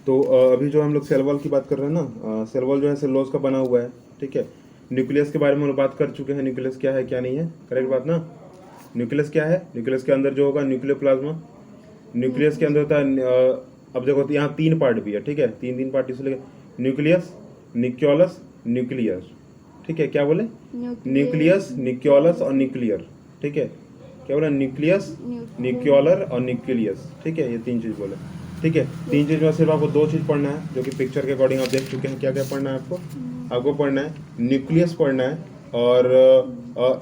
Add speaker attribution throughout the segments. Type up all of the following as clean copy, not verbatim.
Speaker 1: तो अभी जो हम लोग सेल वॉल की बात कर रहे हैं ना, सेल वॉल जो है सेलुलोज का बना हुआ है, ठीक है। न्यूक्लियस के बारे में हम लोग बात कर चुके हैं, न्यूक्लियस क्या है क्या नहीं है, करेक्ट बात ना। न्यूक्लियस क्या है, न्यूक्लियस के अंदर जो होगा न्यूक्लियोप्लाज्मा, न्यूक्लियस के अंदर होता है अब देखो तो यहाँ 3 पार्ट भी है, ठीक है, 3 पार्ट इसलिए न्यूक्लियस, न्यूक्लियस, न्यूक्लियर, ठीक है। क्या बोले, न्यूक्लियस, न्यूक्लियस और न्यूक्लियर, ठीक है। क्या बोला, न्यूक्लियस, न्यूक्लियर और न्यूक्लियस, ठीक है, ये 3 चीज बोले, ठीक है। 3 चीज में सिर्फ आपको 2 चीज पढ़ना है, जो कि पिक्चर के अकॉर्डिंग आप देख चुके हैं। क्या क्या पढ़ना है आपको, आपको पढ़ना है न्यूक्लियस पढ़ना है और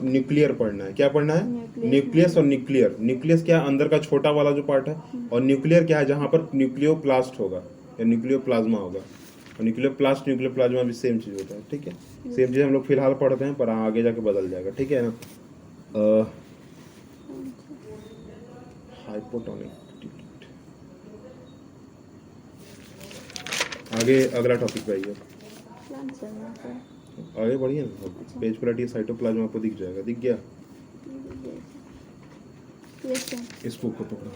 Speaker 1: न्यूक्लियर पढ़ना है। क्या पढ़ना है, न्यूक्लियस और न्यूक्लियर। न्यूक्लियस क्या है, अंदर का छोटा वाला जो पार्ट है, और न्यूक्लियर क्या है, जहां पर न्यूक्लियोप्लास्ट होगा या न्यूक्लियोप्लाज्मा होगा। और न्यूक्लियोप्लास्ट न्यूक्लियोप्लाज्मा भी सेम चीज होता है, ठीक है। सेम चीज हम लोग फिलहाल पढ़ते हैं, पर आगे जाके बदल जाएगा, ठीक है ना। हाइपोटोनिक, आगे अगला टॉपिक पे आइए, आगे बढ़िए ना, पेज पलटिए, साइटोप्लाज्मा आपको दिख जाएगा, दिख गया। इस बुक को पकड़ो,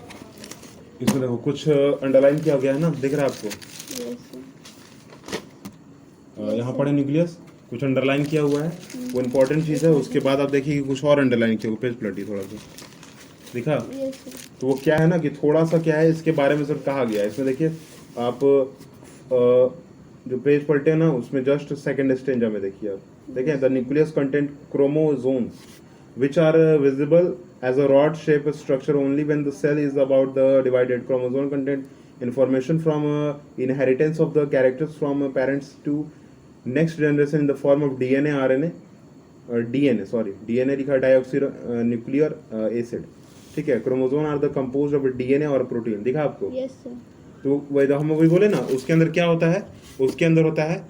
Speaker 1: इसमें देखो कुछ अंडरलाइन किया गया है ना, दिख रहा है आपको। यहाँ पढ़े न्यूक्लियस, कुछ अंडरलाइन किया हुआ है, वो इम्पोर्टेंट चीज़ है। उसके बाद आप देखिए कि कुछ और अंडरलाइन किया हुआ, पेज पलटिए थोड़ा सा, दिखा। तो वो क्या है ना कि थोड़ा सा क्या है इसके बारे में सिर्फ कहा गया है। इसमें देखिए आप जो पेज पलटे हैं ना, उसमें जस्ट सेकंड स्टेंजा में देखिए आप, देखें, the nucleus content chromosomes which are visible as a rod shape structure only when the cell is about the divided. Chromosome content information from inheritance of the characters from parents to next generation in the form of DNA, RNA, DNA लिखा है dioxy nuclear acid, ठीक है। Chromosome are the compose of DNA और protein, दिखा आपको।
Speaker 2: Yes sir.
Speaker 1: तो वही हम वही बोले ना, उसके अंदर क्या होता है, उसके अंदर होता है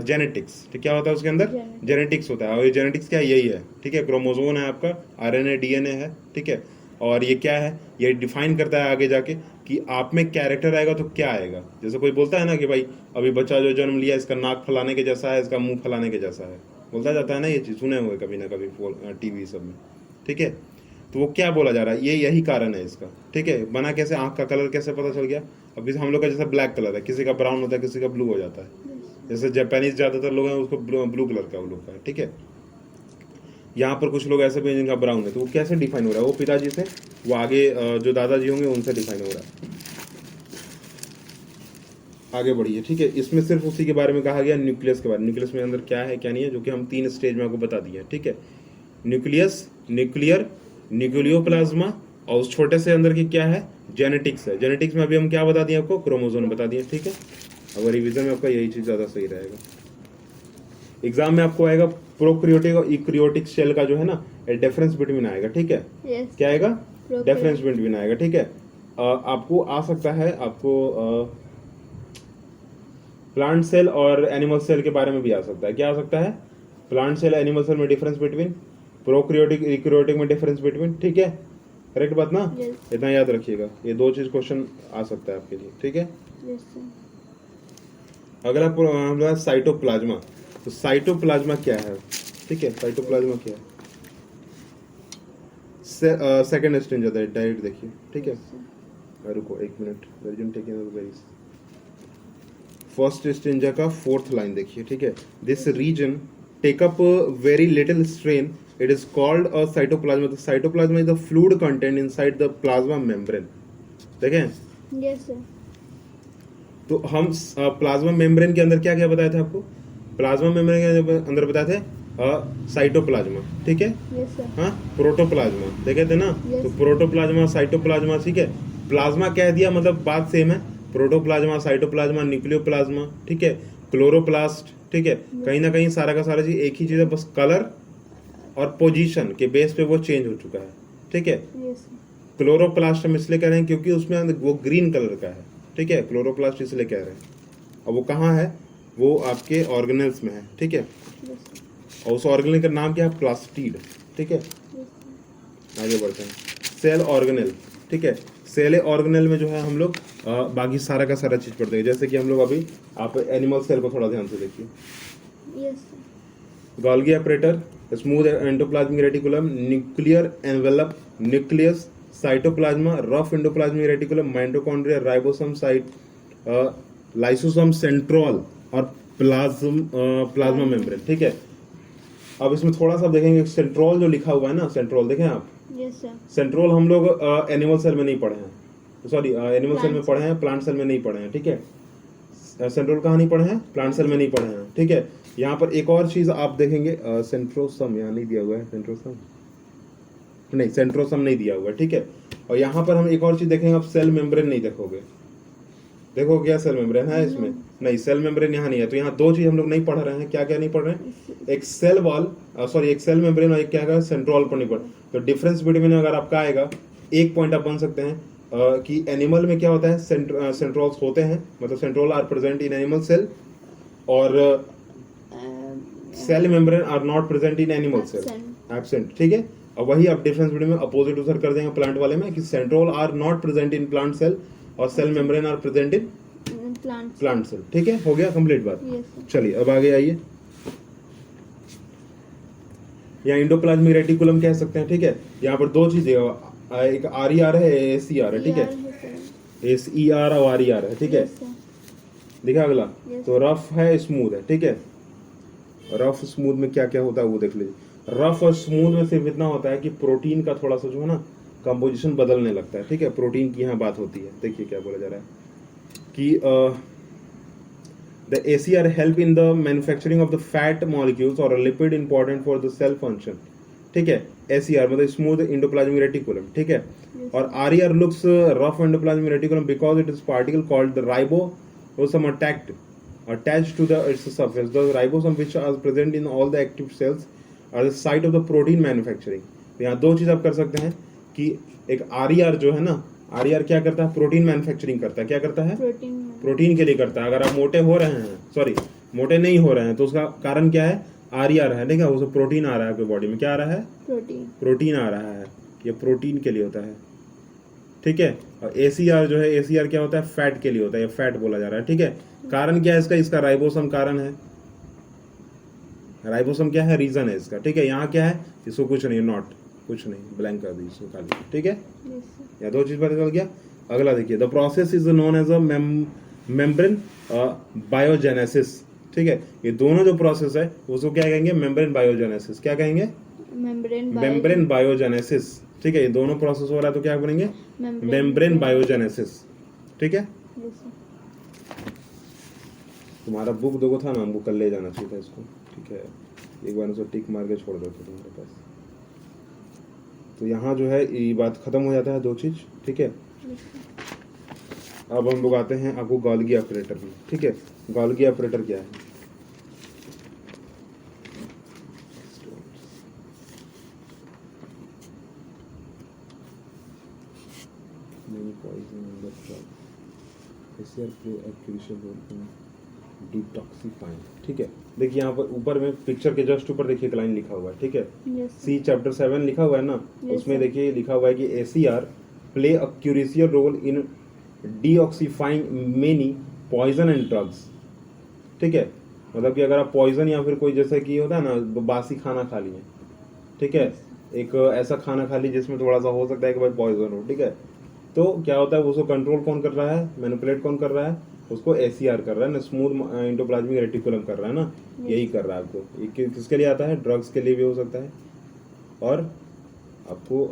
Speaker 1: जेनेटिक्स, ठीक, क्या होता है उसके अंदर, जेनेटिक्स होता है। और ये जेनेटिक्स क्या है, यही है, ठीक है। क्रोमोसोम है आपका, आरएनए डीएनए है, ठीक है। और ये क्या है, ये डिफाइन करता है आगे जाके कि आप में कैरेक्टर आएगा तो क्या आएगा। जैसे कोई बोलता है ना कि भाई अभी बच्चा जो जन्म लिया, इसका नाक फलाने के जैसा है, इसका मुंह फलाने के जैसा है, बोलता जाता है ना, ये चीज सुने हुए कभी ना कभी टीवी सब में, ठीक है। तो वो क्या बोला जा रहा है, ये यही कारण है इसका, ठीक है। बना कैसे, आंख का कलर कैसे पता चल गया, अभी हम लोग का जैसा ब्लैक कलर है, किसी का ब्राउन होता है, किसी का ब्लू हो जाता है। जैसे जापानीज ज्यादातर लोग हैं उसको ब्लू कलर का वो लोग का है, ठीक है। यहाँ पर कुछ लोग ऐसे भी हैं जिनका ब्राउन है। तो वो कैसे डिफाइन हो रहा है, वो पिताजी से, वो आगे जो दादाजी होंगे उनसे डिफाइन हो रहा है। आगे बढ़िए, ठीक है। इसमें सिर्फ उसी के बारे में कहा गया, न्यूक्लियस के बारे में, न्यूक्लियस में अंदर क्या है क्या नहीं है, जो कि हम 3 स्टेज में आपको बता दिए, ठीक है। न्यूक्लियस, न्यूक्लियर, न्यूक्लियोप्लाज्मा, और उस छोटे से अंदर की क्या है, जेनेटिक्स है। जेनेटिक्स में अभी हम क्या बता दिए आपको, क्रोमोसोम बता दिए, ठीक है। अगर रिवीजन में आपका यही चीज ज्यादा सही रहेगा। एग्जाम में आपको आएगा प्रोक्रियोटिक और इक्रियोटिक सेल का जो है ना, डिफरेंस बिटवीन आएगा, ठीक है।
Speaker 2: yes.
Speaker 1: क्या आएगा, डिफरेंस बिटवीन आएगा, ठीक है। आपको आ सकता है, आपको प्लांट सेल और एनिमल सेल के बारे में भी आ सकता है। क्या आ सकता है, प्लांट सेल एनिमल सेल में डिफरेंस बिटवीन, प्रोक्रियोटिक इक्रियोटिक में डिफरेंस बिटवीन, ठीक है। करेक्ट बात ना,
Speaker 2: yes.
Speaker 1: इतना याद रखिएगा, ये 2 चीज क्वेश्चन आ सकता है आपके लिए, ठीक है।
Speaker 2: yes,
Speaker 1: अगला हमारा साइटोप्लाज्मा। तो साइटोप्लाज्मा क्या है, ठीक है, साइटोप्लाज्मा क्या है, सेकंड स्टेज जाता है, डायरेक्ट देखिए, ठीक है। रुको 1 minute, version taking varies, first stanza का 4th लाइन देखिए, ठीक है। This region take up very little strain, it is called a cytoplasma. The cytoplasma is the fluid content inside the plasma membrane, देखें।
Speaker 2: yes, sir.
Speaker 1: तो हम plasma membrane के अंदर क्या क्या बताया था आपको, प्लाज्मा मेम्ब्रेन के अंदर बताए थे साइटोप्लाज्मा, ठीक है।
Speaker 2: yes, sir.
Speaker 1: हाँ, प्रोटोप्लाज्मा देखे थे ना,
Speaker 2: yes.
Speaker 1: तो प्रोटोप्लाज्मा, साइटोप्लाज्मा, ठीक है। प्लाज्मा कह दिया मतलब बात सेम है, प्रोटोप्लाज्मा, साइटोप्लाज्मा, न्यूक्लियोप्लाज्मा, ठीक है, क्लोरोप्लास्ट, ठीक है। कहीं ना कहीं सारा का सारा चीज एक ही चीज है, बस कलर और पोजीशन के बेस पे वो चेंज हो चुका है, ठीक है।
Speaker 2: yes,
Speaker 1: क्लोरोप्लास्ट हम इसलिए कह रहे हैं क्योंकि उसमें वो ग्रीन कलर का है, ठीक है। क्लोरोप्लास्ट इसलिए कह रहे हैं। अब वो कहाँ है, वो आपके ऑर्गेनल्स में है, ठीक है।
Speaker 2: yes,
Speaker 1: और उस ऑर्गेनल का नाम क्या है, प्लास्टिड, ठीक है।
Speaker 2: yes,
Speaker 1: आगे बढ़ते हैं, सेल ऑर्गेनल, ठीक है। सेल ऑर्गेनल में जो है हम लोग बाकी सारा का सारा चीज पढ़ते हैं। जैसे कि हम लोग अभी, आप एनिमल सेल को थोड़ा ध्यान से देखिए,
Speaker 2: yes,
Speaker 1: Golgi apparatus, smooth endoplasmic reticulum, nuclear envelope, nucleus, cytoplasm, rough endoplasmic reticulum, mitochondria, ribosome, site lysosome centriole और प्लाज्मा मेम्ब्रेन, ठीक है। अब इसमें थोड़ा सा देखेंगे, सेंट्रोल जो लिखा हुआ है ना, सेंट्रोल देखें आप,
Speaker 2: यस सर।
Speaker 1: सेंट्रोल हम लोग एनिमल सेल में नहीं पढ़े हैं, सॉरी एनिमल सेल में
Speaker 2: Plant
Speaker 1: पढ़े हैं, प्लांट सेल में नहीं पढ़े हैं, ठीक है। सेंट्रोल कहाँ नहीं पढ़े हैं, प्लांट सेल में नहीं पढ़े हैं, ठीक है। यहाँ पर एक और चीज आप देखेंगे, सेंट्रोसम यहाँ नहीं दिया हुआ है, सेंट्रोसम नहीं, सेंट्रोसम नहीं दिया हुआ है, ठीक है। और यहाँ पर हम एक और चीज देखेंगे, आप सेल मेम्ब्रेन नहीं देखोगे, देखो क्या सेल मेम्ब्रेन है इसमें, नहीं सेल मेम्ब्रेन यहाँ नहीं है। तो यहाँ दो चीज हम लोग नहीं पढ़ रहे हैं, क्या क्या नहीं पढ़ रहे हैं, एक सेल वॉल, सॉरी एक सेल मेम्ब्रेन और एक क्या है सेंट्रोल पर नहीं पढ़। तो डिफरेंस बिटवीन अगर आपका आएगा, एक पॉइंट आप बन सकते हैं कि एनिमल में क्या होता है, सेंट्रोल्स होते हैं, मतलब centriole are present in animal cell, और cell membrane are not present in animal cell, absent, ठीक है। और वही आप डिफरेंस बिटवीन में अपोजिट उधर कर देंगे प्लांट वाले में, कि centriole are not present in plant cell और cell membrane are present in plant cell, ठीक है। हो गया कंप्लीट बात। चलिए अब आगे आइए, यहाँ इंडोप्लाज्मिक रेटिकुलम कह सकते हैं, ठीक है। यहाँ पर दो चीजें, एक आर है, एसीआर है, ठीक है, एसईआर और आर है, ठीक है। दिखा अगला, तो रफ है, स्मूथ है, ठीक है। रफ स्मूथ में क्या क्या होता है वो देख लीजिए। रफ और स्मूथ में सिर्फ इतना होता है कि प्रोटीन का थोड़ा सा जो है ना कंपोजिशन बदलने लगता है, ठीक है। प्रोटीन की यहाँ बात होती है, देखिए क्या बोला जा रहा है कि the ACR help in the manufacturing of the fat molecules or a lipid important for the cell function, ठीक है। ACR मतलब smooth endoplasmic reticulum, ठीक है। और RER looks rough endoplasmic reticulum because it is particle called the ribosome attached to the its surface. The ribosome which are present in all the active cells are the site of the protein manufacturing. तो यहाँ दो चीज आप कर सकते हैं कि एक RER जो है ना, RER क्या करता है, प्रोटीन मैन्युफैक्चरिंग करता है, क्या करता है, प्रोटीन के लिए करता है। अगर आप मोटे हो रहे हैं, सॉरी मोटे नहीं हो रहे हैं, तो उसका कारण क्या है, RER है, ठीक है। उसको प्रोटीन आ रहा है आपके बॉडी में, क्या आ रहा है, प्रोटीन आ रहा है, ये प्रोटीन के लिए होता है, ठीक है। और ACR जो है, ACR क्या होता है, फैट के लिए होता है, ये फैट बोला जा रहा है, ठीक है। कारण क्या है इसका, इसका राइबोसम कारण है, राइबोसम क्या है, रीजन है इसका, ठीक है। यहाँ क्या है, इसको कुछ नहीं, नॉट कुछ नहीं, ब्लैंक कर दी इसको खाली, ठीक है। या दो चीज पता चल गया। अगला देखिए, the process is known as a membrane biogenesis, ठीक है। ये दोनों जो प्रोसेस है उसको क्या कहेंगे, मेम्ब्रेन बायोजेनेसिस, क्या कहेंगे, मेम्ब्रेन बायोजेनेसिस, ठीक है। ये दोनों प्रोसेस हो रहा है तो क्या बनेंगे, मेम्ब्रेन बायोजेनेसिस, ठीक है। तुम्हारा बुक देखो था ना, बुक कल ले जाना चाहिए था इसको, ठीक है। एक बार उसको टिक मार के छोड़ देते तुम्हारे पास। तो यहाँ जो है ये बात खत्म हो जाता है, दो चीज, ठीक है। अब हम लोग आते हैं आपको गोल्गी ऑपरेटर में, ठीक है। गोल्गी ऑपरेटर क्या है, डिटॉक्सिफाइंग, ठीक है। देखिए यहाँ पर ऊपर में पिक्चर के जस्ट ऊपर देखिए एक लाइन लिखा हुआ है, ठीक है। सी चैप्टर 7 लिखा हुआ है ना, उसमें देखिए लिखा हुआ है कि ACR play a crucial role in detoxifying many poison and drugs, ठीक है। मतलब कि अगर आप पॉइजन या फिर कोई जैसे कि होता है ना बासी खाना खा लिए, ठीक है, एक ऐसा खाना खा ली जिसमें थोड़ा सा हो सकता है कि भाई पॉइजन हो, ठीक है। तो क्या होता है, उसको कंट्रोल कौन कर रहा है, मैनिपुलेट कौन कर रहा है, उसको ACR कर रहा है ना, स्मूथ एंडोप्लाज्मिक रेटिकुलम कर रहा है ना, यही कर रहा है आपको। ये किसके लिए आता है, ड्रग्स के लिए भी हो सकता है और आपको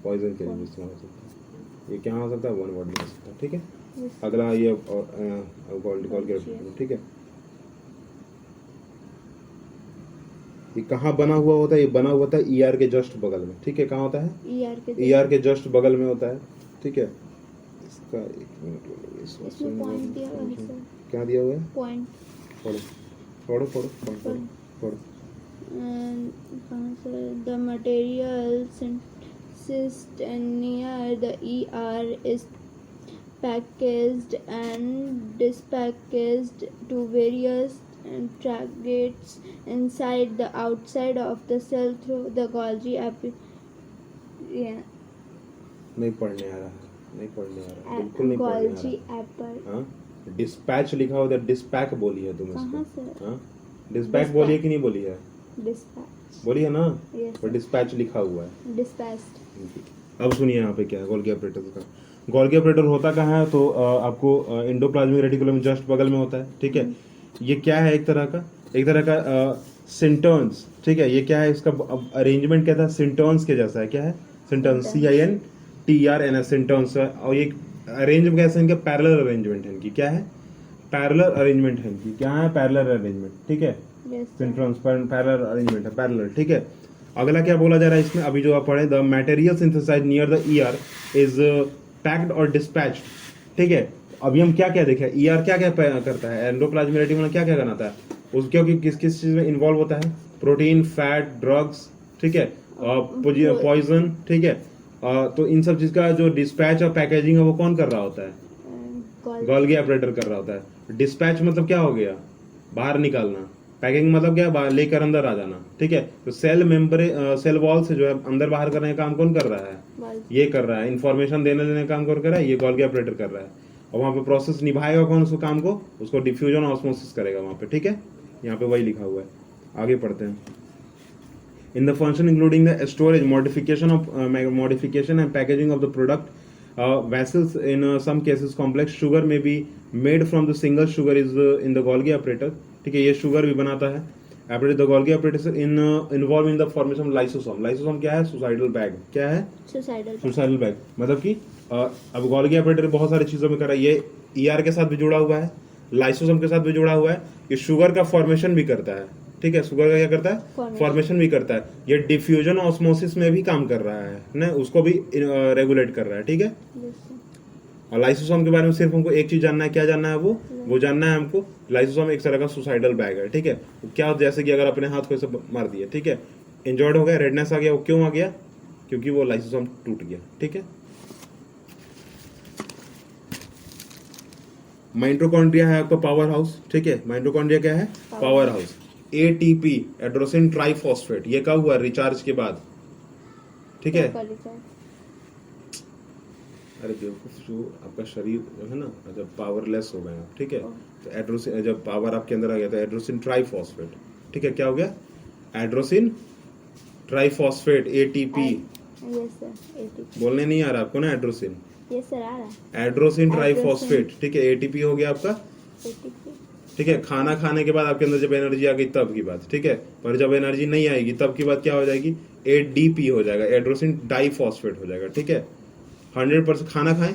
Speaker 1: पॉइजन के लिए भी इस्तेमाल हो सकता है। ये क्या हो सकता है, वन वर्ड में हो सकता है, ठीक है। अगला ये गोल्गी रेटिकुलम, ठीक है। ये कहाँ बना हुआ होता है, ये बना हुआ था ER के जस्ट बगल में, ठीक है। कहाँ होता है, ER के जस्ट बगल में होता है, ठीक है। इसका एक मिनट, इसमें पॉइंट दिया हुआ है, क्या दिया हुआ है, पॉइंट, पढ़ो पढ़ो पढ़ो पढ़ो पढ़ो।
Speaker 2: The material consist near the ER is packaged and dispackaged to various tracts inside the outside of the cell through the Golgi
Speaker 1: नहीं पढ़ने आ रहा है, नहीं पढ़ने आ रहा है, बिल्कुल नहीं पढ़ने आ रहा। हाँ, डिस्पैच लिखा हुआ है, डिस्पैक बोली है तुम इसको, हाँ डिस्पैच बोली है कि नहीं बोली है,
Speaker 2: डिस्पैच
Speaker 1: बोली है ना,
Speaker 2: yes,
Speaker 1: पर डिस्पैच लिखा हुआ है,
Speaker 2: डिस्पैच्ड।
Speaker 1: अब सुनिए यहाँ पे क्या है गोल्गी ऑपरेटर का। गोल्गी ऑपरेटर होता कहाँ है, तो आपको एंडोप्लाज्मिक रेटिकुलम जस्ट बगल में होता है, ठीक है। ये क्या है, एक तरह का सिंटर्न्स, ठीक है। ये क्या है, इसका अरेंजमेंट क्या था, सिंटर्न्स के जैसा है। क्या है, सिंटर्न्स, CINTERNS, सिंटर्न्स। और ये अरेंज कैसे, इनके पैरेलल अरेंजमेंट है इनकी। क्या है, पैरेलल अरेंजमेंट है इनकी। क्या है, पैरेलल अरेंजमेंट, ठीक है।
Speaker 2: Yes, sir.
Speaker 1: सिंटर्न्स पैरेलल अरेंजमेंट है, पैरेलल, ठीक है। अगला क्या बोला जा रहा है इसमें, अभी जो आप पढ़े, the material synthesized near the ER is packed और डिस्पैच्ड, ठीक है। अभी हम क्या क्या देखे, ER क्या क्या करता है, एंडोप्लाज्मिक रेटिकुलम क्या क्या बनाता है, उस क्योंकि किस किस चीज में इन्वॉल्व होता है, प्रोटीन, फैट, ड्रग्स, ठीक है, पॉइजन, ठीक है। तो इन सब चीज का जो डिस्पैच और पैकेजिंग है वो कौन कर रहा होता है, गोल्गी ऑपरेटर कर रहा होता है। डिस्पैच मतलब क्या हो गया, बाहर निकालना। पैकिंग मतलब क्या, बाहर लेकर अंदर आ जाना, ठीक है। तो सेल वॉल से जो है अंदर बाहर करने का काम कौन कर रहा है, ये कर रहा है। इंफॉर्मेशन देने लेने का काम कौन कर रहा है, ये गोल्गी ऑपरेटर कर रहा है। और वहाँ पे प्रोसेस निभाएगा कौन उस काम को, उसको डिफ्यूजन ऑस्मोसिस करेगा वहाँ पे, ठीक है। यहाँ पे वही लिखा हुआ है, आगे पढ़ते हैं। In the function including the storage, modification and packaging of the product, vessels, in some cases complex sugar may be made from the single sugar is in the Golgi apparatus, ठीक है। ये शुगर भी बनाता है apparatus, the Golgi apparatus involved in the formation of lysosome। lysosome क्या है, suicidal bag। क्या है, suicidal bag, मतलब कि अब Golgi apparatus बहुत सारी चीजों में कर रहा है। ये ER के साथ भी जुड़ा हुआ है, लाइसोसोम के साथ भी जुड़ा हुआ है। ये शुगर का फॉर्मेशन भी करता है, ठीक है। शुगर का क्या करता है, फॉर्मेशन भी करता है। ये डिफ्यूजन ऑस्मोसिस में भी काम कर रहा है ना, उसको भी रेगुलेट कर रहा है, ठीक है। और लाइसोसोम के बारे में सिर्फ हमको एक चीज जानना है, क्या जानना है, वो जानना है हमको, लाइसोसोम एक तरह का सुसाइडल बैग है, ठीक है। क्या, जैसे कि अगर अपने हाथ को ऐसे मार दिया, ठीक है, इंजर्ड हो गया, रेडनेस आ गया, वो क्यों आ गया, क्योंकि वो लाइसोसोम टूट गया, ठीक है। माइटोकॉन्ड्रिया है आपका पावर हाउस, ठीक है। माइटोकॉन्ड्रिया क्या है, पावर हाउस। ATP, एड्रोसिन ट्राइफॉस्फेट, ये कब हुआ, रिचार्ज के बाद, ठीक है। अरे बेवकूफ, जो आपका शरीर जो है ना, जब पावरलेस हो गया, ठीक है, तो एड्रोसिन, जब पावर आपके अंदर आ गया तो एड्रोसिन ट्राइफॉस्फेट, ठीक है, क्या हो गया, एड्रोसिन ट्राइफॉस्फेट, ATP। बोलने नहीं आ रहा आपको ना, एड्रोसिन, एड्रोसिन ट्राइफॉस्फेट, ठीक है, ATP हो गया आपका, ठीक है। खाना खाने के बाद आपके अंदर जब एनर्जी आ गई तब की बात, ठीक है। पर जब एनर्जी नहीं आएगी तब की बात क्या हो जाएगी, ADP हो जाएगा, एड्रोसिन डाइफॉस्फेट हो जाएगा, ठीक है। 100% खाना खाएं,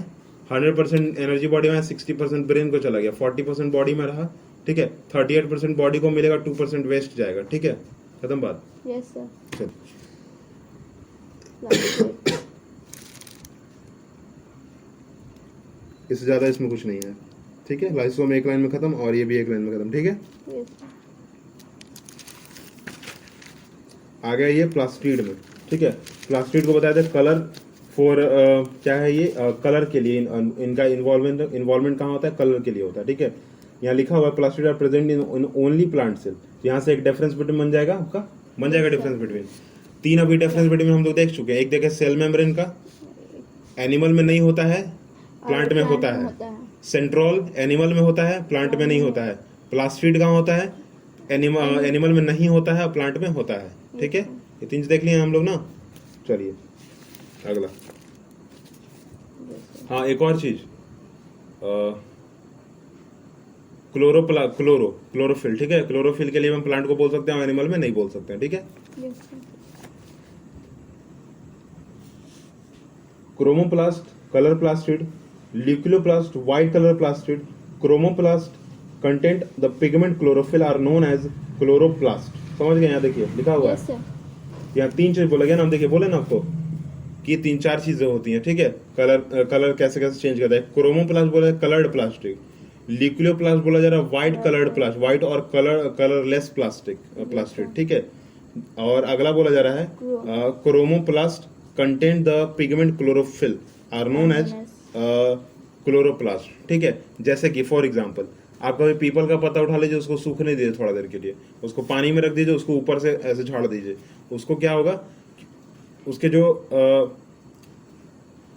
Speaker 1: 100% एनर्जी बॉडी में, 60% ब्रेन को चला गया, 40% बॉडी में रहा, ठीक है। 38% बॉडी को मिलेगा, 2% वेस्ट जाएगा, ठीक है। खत्म बात।
Speaker 2: Yes sir.
Speaker 1: इससे ज्यादा इसमें कुछ नहीं है, ठीक है। लाइसोसोम एक लाइन में खत्म और ये भी एक लाइन में खत्म, ठीक है। आ गया ये प्लास्टिड में, ठीक है। प्लास्टिड को बताया था कलर फॉर, क्या है ये, कलर के लिए। इनका इन्वॉल्वमेंट कहाँ होता है, कलर के लिए होता है, ठीक है। यहाँ लिखा हुआ है plastid are present in only plant cell. यहाँ से एक डिफरेंस बिटवीन बन जाएगा आपका, बन जाएगा डिफरेंस बिटवीन। 3 अभी डिफरेंस बिटवीन हम लोग देख चुके हैं। एक देखे सेल मेम्ब्रेन का, एनिमल में नहीं होता है, प्लांट में होता है। सेंट्रोल एनिमल में होता है, प्लांट में नहीं होता है। प्लास्टिड कहाँ होता है, एनिमल में नहीं होता है, प्लांट में होता है, ठीक है। ये 3 देख लिए हम लोग ना। चलिए अगला, हाँ एक और चीज, क्लोरोफिल, ठीक है। क्लोरोफिल के लिए हम प्लांट को बोल सकते हैं, एनिमल में नहीं बोल सकते हैं, ठीक है। Chromoplast, colour plastid, leucoplast, white colour plastid, chromoplast content the pigment chlorophyll are known as chloroplast. समझ गए, यहाँ देखिए लिखा हुआ है, यहाँ 3 चीज बोला गया ना, हम देखिए बोले ना आपको कि 3-4 चीजें होती हैं, ठीक है। कलर कैसे कैसे चेंज करता है। क्रोमोप्लास्ट बोला है कलर्ड प्लास्टिक, ल्यूक्लियोप्लास्ट बोला जा रहा है व्हाइट कलर्ड प्लास्ट, व्हाइट और कलरलेस प्लास्टिक, ठीक है। और अगला बोला जा रहा है chromoplast content the pigment chlorophyll are known as chloroplast, ठीक है। जैसे कि फॉर एग्जांपल आप कभी पीपल का पत्ता उठा लीजिए, उसको सूखने दीजिए थोड़ा देर के लिए, उसको पानी में रख दीजिए, उसको ऊपर से ऐसे झाड़ दीजिए, उसको क्या होगा, उसके जो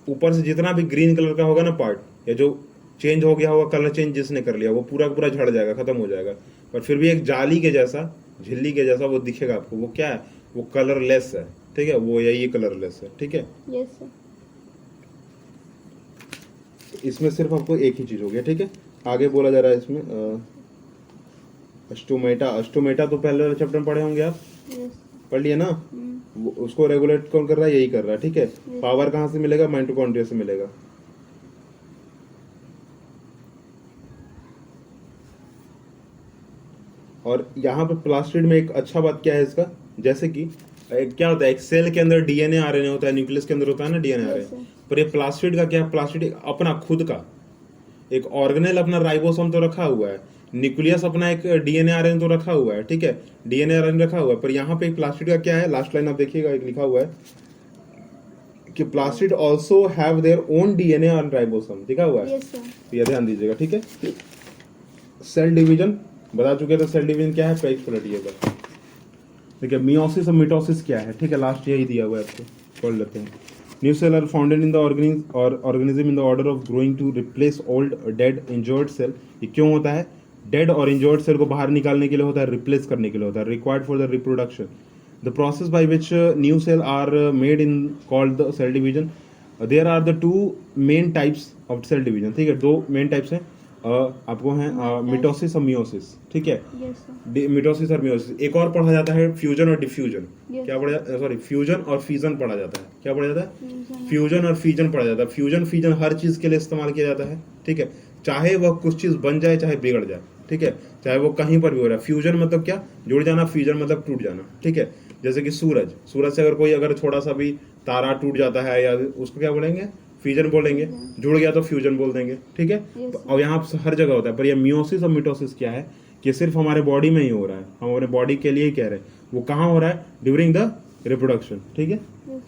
Speaker 1: ऊपर से जितना भी ग्रीन कलर का होगा ना पार्ट, या जो चेंज हो गया होगा, कलर चेंज जिसने कर लिया, वो पूरा पूरा झड़ जाएगा, खत्म हो जाएगा। पर फिर भी एक जाली के जैसा, झिल्ली के जैसा वो दिखेगा आपको, वो क्या है, वो कलरलेस है, ठीक है। वो यही कलरलेस है, ठीक है।
Speaker 2: Yes sir.
Speaker 1: इसमें सिर्फ आपको एक ही चीज हो गया, ठीक है। आगे बोला जा रहा है इसमें स्टोमेटा। स्टोमेटा तो पहले वाले चैप्टर में पढ़े होंगे आप,
Speaker 2: यस।
Speaker 1: पढ़ लिए ना। उसको रेगुलेट कौन कर रहा है, यही कर रहा है, ठीक है। पावर कहाँ से मिलेगा, माइटोकॉन्ड्रिया से मिलेगा। और यहाँ पे प्लास्टिड में एक अच्छा बात क्या है इसका, जैसे कि क्या होता है, एक सेल के अंदर डीएनए आरएनए होता है, न्यूक्लियस के अंदर होता है ना डीएनए
Speaker 2: Yes,
Speaker 1: आरएनए, पर ये प्लास्टिड का क्या है, प्लास्टिड अपना खुद का एक ऑर्गेनेल अपना राइबोसोम तो रखा हुआ है, न्यूक्लियस अपना एक डीएनए आरएनए तो रखा हुआ है, ठीक है, डीएनए आरएनए रखा हुआ है। पर यहाँ पे एक प्लास्टिड का क्या है, लास्ट लाइन आप देखिएगा, एक लिखा हुआ है कि plastid also have their own DNA और राइबोसोम, लिखा हुआ है।
Speaker 2: Yes sir.
Speaker 1: ये ध्यान दीजिएगा, ठीक है। सेल डिवीजन बता चुके थे, सेल डिवीजन क्या है, पेज पलटिए बस। ठीक है, मियोसिस और मिटोसिस क्या है, ठीक है, लास्ट यही दिया हुआ है, आपको पढ़ लेते हैं। New cell are founded in the organism in the order of growing to replace old dead injured cell. ये क्यों होता है, डेड और इंजर्ड सेल को बाहर निकालने के लिए होता है, रिप्लेस करने के लिए होता है, required for the reproduction. The process by which new cell are made in called the cell division. There are the two main types of cell division, ठीक है, दो मेन टाइप्स हैं आपको हैं, मिटोसिस और मियोसिस, ठीक है।
Speaker 2: Yes sir.
Speaker 1: मिटोसिस और मियोसिस। एक और पढ़ा जाता है फ्यूजन और डिफ्यूजन।
Speaker 2: Yes.
Speaker 1: क्या पढ़ा जाता है, सॉरी, फ्यूजन और फीजन पढ़ा जाता है। क्या पढ़ा जाता है,
Speaker 2: Fusion.
Speaker 1: फ्यूजन और फीजन पढ़ा जाता है। फ्यूजन फीजन हर चीज के लिए इस्तेमाल किया जाता है, ठीक है, चाहे वह कुछ चीज बन जाए चाहे बिगड़ जाए, ठीक है, चाहे वो कहीं पर भी हो रहा है। फ्यूजन मतलब क्या, जुड़ जाना, फीजन मतलब टूट जाना, ठीक है। जैसे कि सूरज से अगर थोड़ा सा भी तारा टूट जाता है या उसको क्या बोलेंगे, फ्यूजन बोलेंगे, जुड़ गया तो फ्यूजन बोल देंगे, ठीक है।
Speaker 2: Yes,
Speaker 1: और यहाँ हर जगह होता है। पर ये मियोसिस और मिटोसिस क्या है कि सिर्फ हमारे बॉडी में ही हो रहा है, हम अपने बॉडी के लिए ही कह रहे हैं। वो कहाँ हो रहा है, ड्यूरिंग द रिप्रोडक्शन, ठीक है।
Speaker 2: Yes.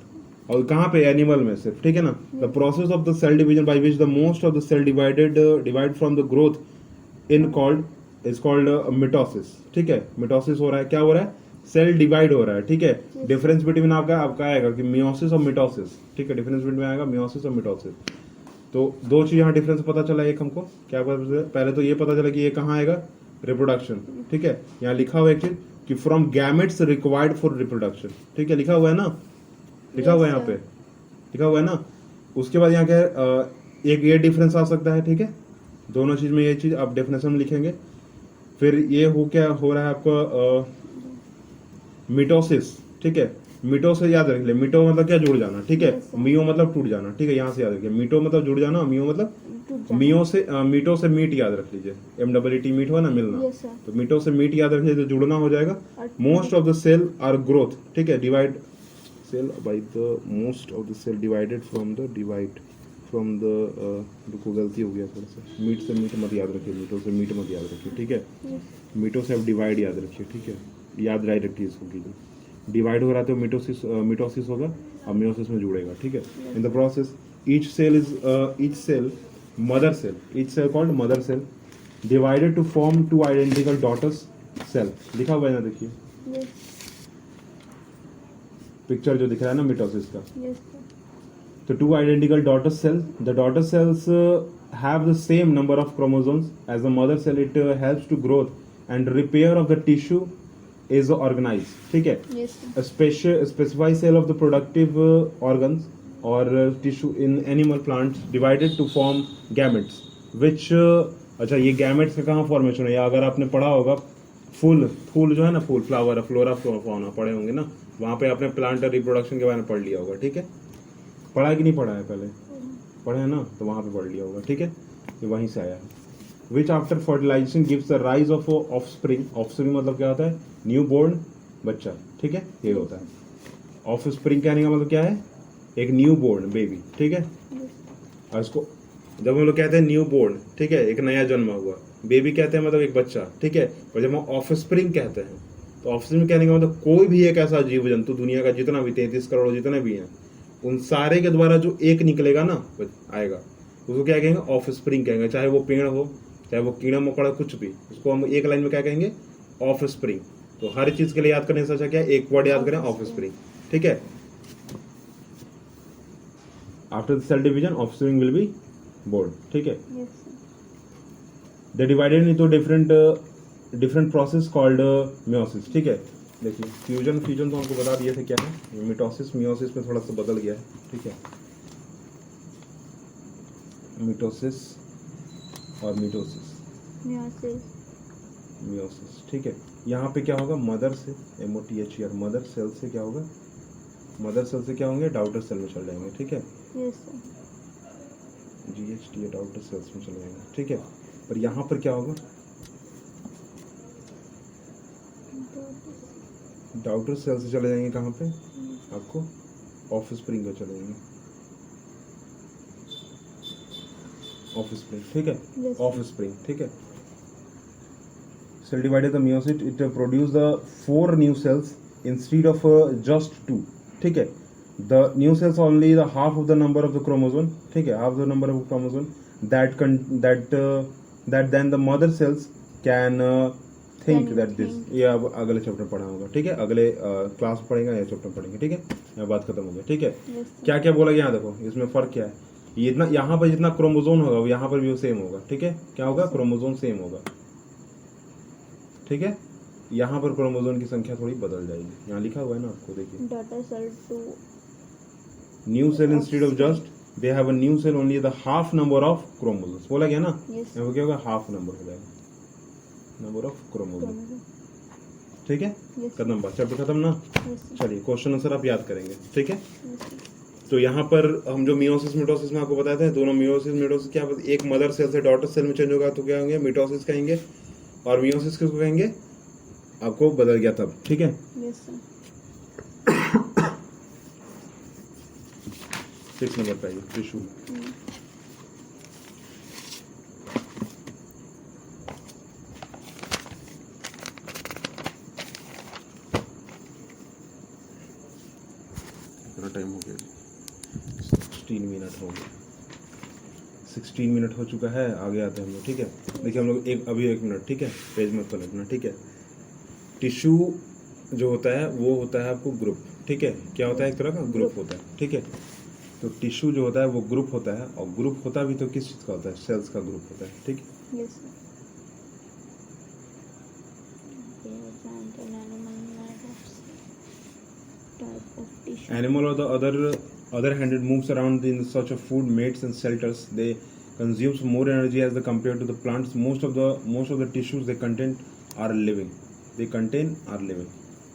Speaker 1: और कहाँ पे, एनिमल में सिर्फ, ठीक है ना। The process of the cell division by which the most of the cell divide from the growth in called is called mitosis, ठीक है। मिटोसिस हो रहा है, क्या हो रहा है, सेल डिवाइड हो रहा है, ठीक है। डिफरेंस बिटवीन आपका आएगा कि मियोसिस और मिटोसिस, ठीक है, डिफरेंस बिटवीन आएगा मियोसिस और मिटोसिस। तो दो चीज यहाँ डिफरेंस पता चला, एक हमको क्या पता चला, पहले तो ये पता चला कि ये कहाँ आएगा, रिप्रोडक्शन, ठीक है। यहाँ लिखा हुआ है एक चीज कि from gametes required for reproduction, ठीक है, लिखा हुआ है ना, लिखा हुआ है यहाँ पे, लिखा हुआ है ना। उसके बाद यहाँ क्या है, एक ये डिफरेंस आ सकता है, ठीक है, दोनों चीज में ये चीज आप डेफिनेशन में लिखेंगे। फिर ये क्या हो रहा है आपको, मिटोसिस, ठीक है। मिटो से याद रख ले, मिटो मतलब क्या, जुड़ जाना, ठीक है। मियो मतलब टूट जाना, ठीक है, यहाँ से याद रखिए, मिटो मतलब जुड़ जाना, मियो मतलब मीटो से मीट याद रख लीजिए, MEET मीट हुआ ना, मिलना।
Speaker 2: Yes, sir.
Speaker 1: तो मीटो से मीट याद रख लीजिए तो जुड़ना हो जाएगा। Most of the cell are growth, ठीक है, divide cell by the most of the cell divided from the रुको गलती हो गया थोड़ा सा, मीट से मीट मत याद रखिए, मीटो से मीट मत याद रखिए, ठीक है। मीटो से अब डिवाइड याद रखिए, ठीक है, याद डायरेक्टली इसको कीजिए। डिवाइड हो रहा है तो मिटोसिस होगा और मियोसिस में जुड़ेगा, ठीक है। In the process each cell called mother cell divided to form two identical daughters cell, लिखा हुआ है ना, देखिए
Speaker 2: Yes.
Speaker 1: पिक्चर जो दिख रहा है ना मिटोसिस का।
Speaker 2: Yes, sir.
Speaker 1: So two identical daughter cells. The daughter cells have the same number of chromosomes as the mother cell. It helps to growth and repair of the tissue is organized. ठीक है.
Speaker 2: Yes, sir.
Speaker 1: A specified cell of the productive organs or tissue in animal plants divided to form gametes. Which अच्छा ये gametes का कहाँ formation है? या अगर आपने पढ़ा होगा फूल जो है ना, फूल फ्लावर फ्लोरा फौना पढ़े होंगे ना, वहाँ पे आपने प्लांट रिप्रोडक्शन के बारे में पढ़ लिया होगा, ठीक है। पढ़ा है कि नहीं पढ़ा है, पहले पढ़े है ना, तो वहां पे पढ़ लिया होगा, ठीक है, ये वहीं से आया है। Which after fertilization gives the rise of offspring. Offspring मतलब क्या होता है, न्यू बोर्न बच्चा, ठीक है, ये होता है ऑफस्प्रिंग। कहने का मतलब क्या है, एक न्यू बोर्न बेबी, ठीक है। और इसको जब हम लोग कहते हैं न्यू बोर्न, ठीक है, एक नया जन्म हुआ, बेबी कहते हैं मतलब एक बच्चा, ठीक है। और जब हम ऑफस्प्रिंग कहते हैं तो ऑफस्प्रिंग कहने का मतलब कोई भी एक ऐसा जीव जंतु दुनिया का जितना भी 33 करोड़ जितने भी हैं, उन सारे के द्वारा जो एक निकलेगा ना आएगा, उसको क्या कहेंगे, ऑफ स्प्रिंग कहेंगे। चाहे वो पेड़ हो, चाहे वो कीड़ा मकोड़ा, कुछ भी, उसको हम एक लाइन में क्या कहेंगे, ऑफ स्प्रिंग। तो हर चीज के लिए याद करने से अच्छा क्या है, एक वर्ड याद करें, ऑफ स्प्रिंग, ठीक है। After the cell division offspring will be born, ठीक है।
Speaker 2: Yes, sir.
Speaker 1: They divided into different process called meiosis, ठीक है। देखिए फ्यूजन तो हमको बता दिए थे क्या है, मिटोसिस मियोसिस में थोड़ा सा बदल गया है, ठीक है। मिटोसिस और मिटोसिस,
Speaker 2: meiosis,
Speaker 1: मियोसिस, ठीक है। यहाँ पे क्या होगा, मदर से MOTHER मदर सेल से क्या होगा, मदर सेल से क्या होंगे, डाउटर सेल में चल जाएंगे, ठीक है।
Speaker 2: yes sir,
Speaker 1: GHT daughter cells में चले जाएंगे, ठीक है। पर यहाँ पर क्या होगा, डाउटर सेल से चले जाएंगे कहाँ पे, आपको ऑफ स्प्रिंग में चले जाएंगे, ऑफ स्प्रिंग, ठीक है,
Speaker 2: yes
Speaker 1: ऑफ स्प्रिंग, ठीक है। Cell divided the meiocyte, it produce the 4 new cells instead of just 2, ठीक है। The new cells only the half of the number of the chromosome, ठीक है, half the number of chromosome that then the mother cells can think
Speaker 2: Can
Speaker 1: that this,
Speaker 2: think.
Speaker 1: ये अब अगले chapter पढ़ा होगा, ठीक है, अगले क्लास पढ़ेगा या चैप्टर पढ़ेंगे, ठीक है। यहाँ बात खत्म हो गई, ठीक है।
Speaker 2: yes sir,
Speaker 1: क्या क्या बोला गया यहाँ देखो, इसमें फर्क क्या है, ये इतना यहाँ पर जितना क्रोमोजोम होगा वो यहाँ पर भी वो सेम होगा, ठीक है। क्या होगा, क्रोमोजोम सेम होगा, ठीक है। यहाँ पर क्रोमोजोम की संख्या थोड़ी बदल जाएगी, यहाँ लिखा हुआ है ना आपको, देखिए।
Speaker 2: daughter cell to
Speaker 1: new cell instead of just they have a new cell only the half number of chromosomes, बोला गया ना।
Speaker 2: yes
Speaker 1: यहाँ पर क्या होगा, हाफ नंबर हो जाएगा, नंबर ऑफ क्रोमोसोम,
Speaker 2: chromosome,
Speaker 1: ठीक है।
Speaker 2: yes
Speaker 1: खत्म, बात चैप्टर खत्म ना।
Speaker 2: yes sir,
Speaker 1: चलिए क्वेश्चन आंसर आप याद करेंगे, ठीक है।
Speaker 2: yes sir,
Speaker 1: तो यहाँ पर हम जो मियोसिस मिटोसिस में आपको बताए थे, दोनों मियोसिस मिटोसिस क्या, एक मदर सेल से डॉटर सेल में चेंज होगा तो क्या होंगे, मिटोसिस कहेंगे, और मियोसिस किसको कहेंगे, आपको बदल गया तब, ठीक है।
Speaker 2: yes sir,
Speaker 1: 6 नंबर पे आइए, टिश्यू। कितना टाइम हो गया, 16 मिनट हो गए, 16 मिनट हो चुका है, आगे आते हैं हम लोग, ठीक है। देखिए हम लोग अभी 1 मिनट, ठीक है, पेज मत पलटना, ठीक है। टिश्यू जो होता है वो होता है आपको ग्रुप, ठीक है। क्या होता है, एक तरह का ग्रुप होता है, ठीक है। तो टिश्यू जो होता है वो ग्रुप होता है, और ग्रुप होता भी तो किस चीज़ का होता है, सेल्स का ग्रुप होता है, ठीक है।
Speaker 2: yes sir, plant and animal type of tissue,
Speaker 1: Animal or the other hand, it moves around in search of food, mates and shelters. They consumes more energy as compared to the plants. Most of the tissues they contain are living.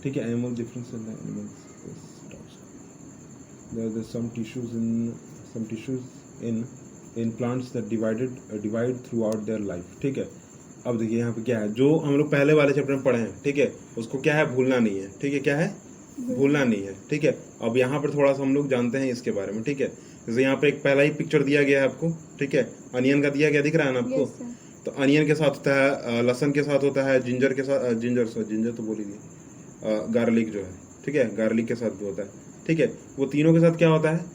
Speaker 1: ठीक है। Animal difference in the animals. There's some tissues in plants that divide throughout their life. ठीक है। अब देखिए यहाँ पे क्या है, जो हम लोग पहले वाले चैप्टर में पढ़े हैं, ठीक है, उसको क्या है, भूलना नहीं है, ठीक है। क्या है, भूलना नहीं है, ठीक है। अब यहाँ पर थोड़ा सा हम लोग जानते हैं इसके बारे में, ठीक है। जैसे यहाँ पे एक पहला ही पिक्चर दिया गया है आपको, ठीक है, अनियन का दिया गया, दिख रहा है ना आपको।
Speaker 2: yes sir,
Speaker 1: तो अनियन के साथ होता है, लहसुन के साथ होता है, जिंजर के साथ, जिंजर तो बोल ही दिया, गार्लिक जो है, ठीक है, गार्लिक के साथ भी होता है, ठीक है। वो तीनों के साथ क्या होता है,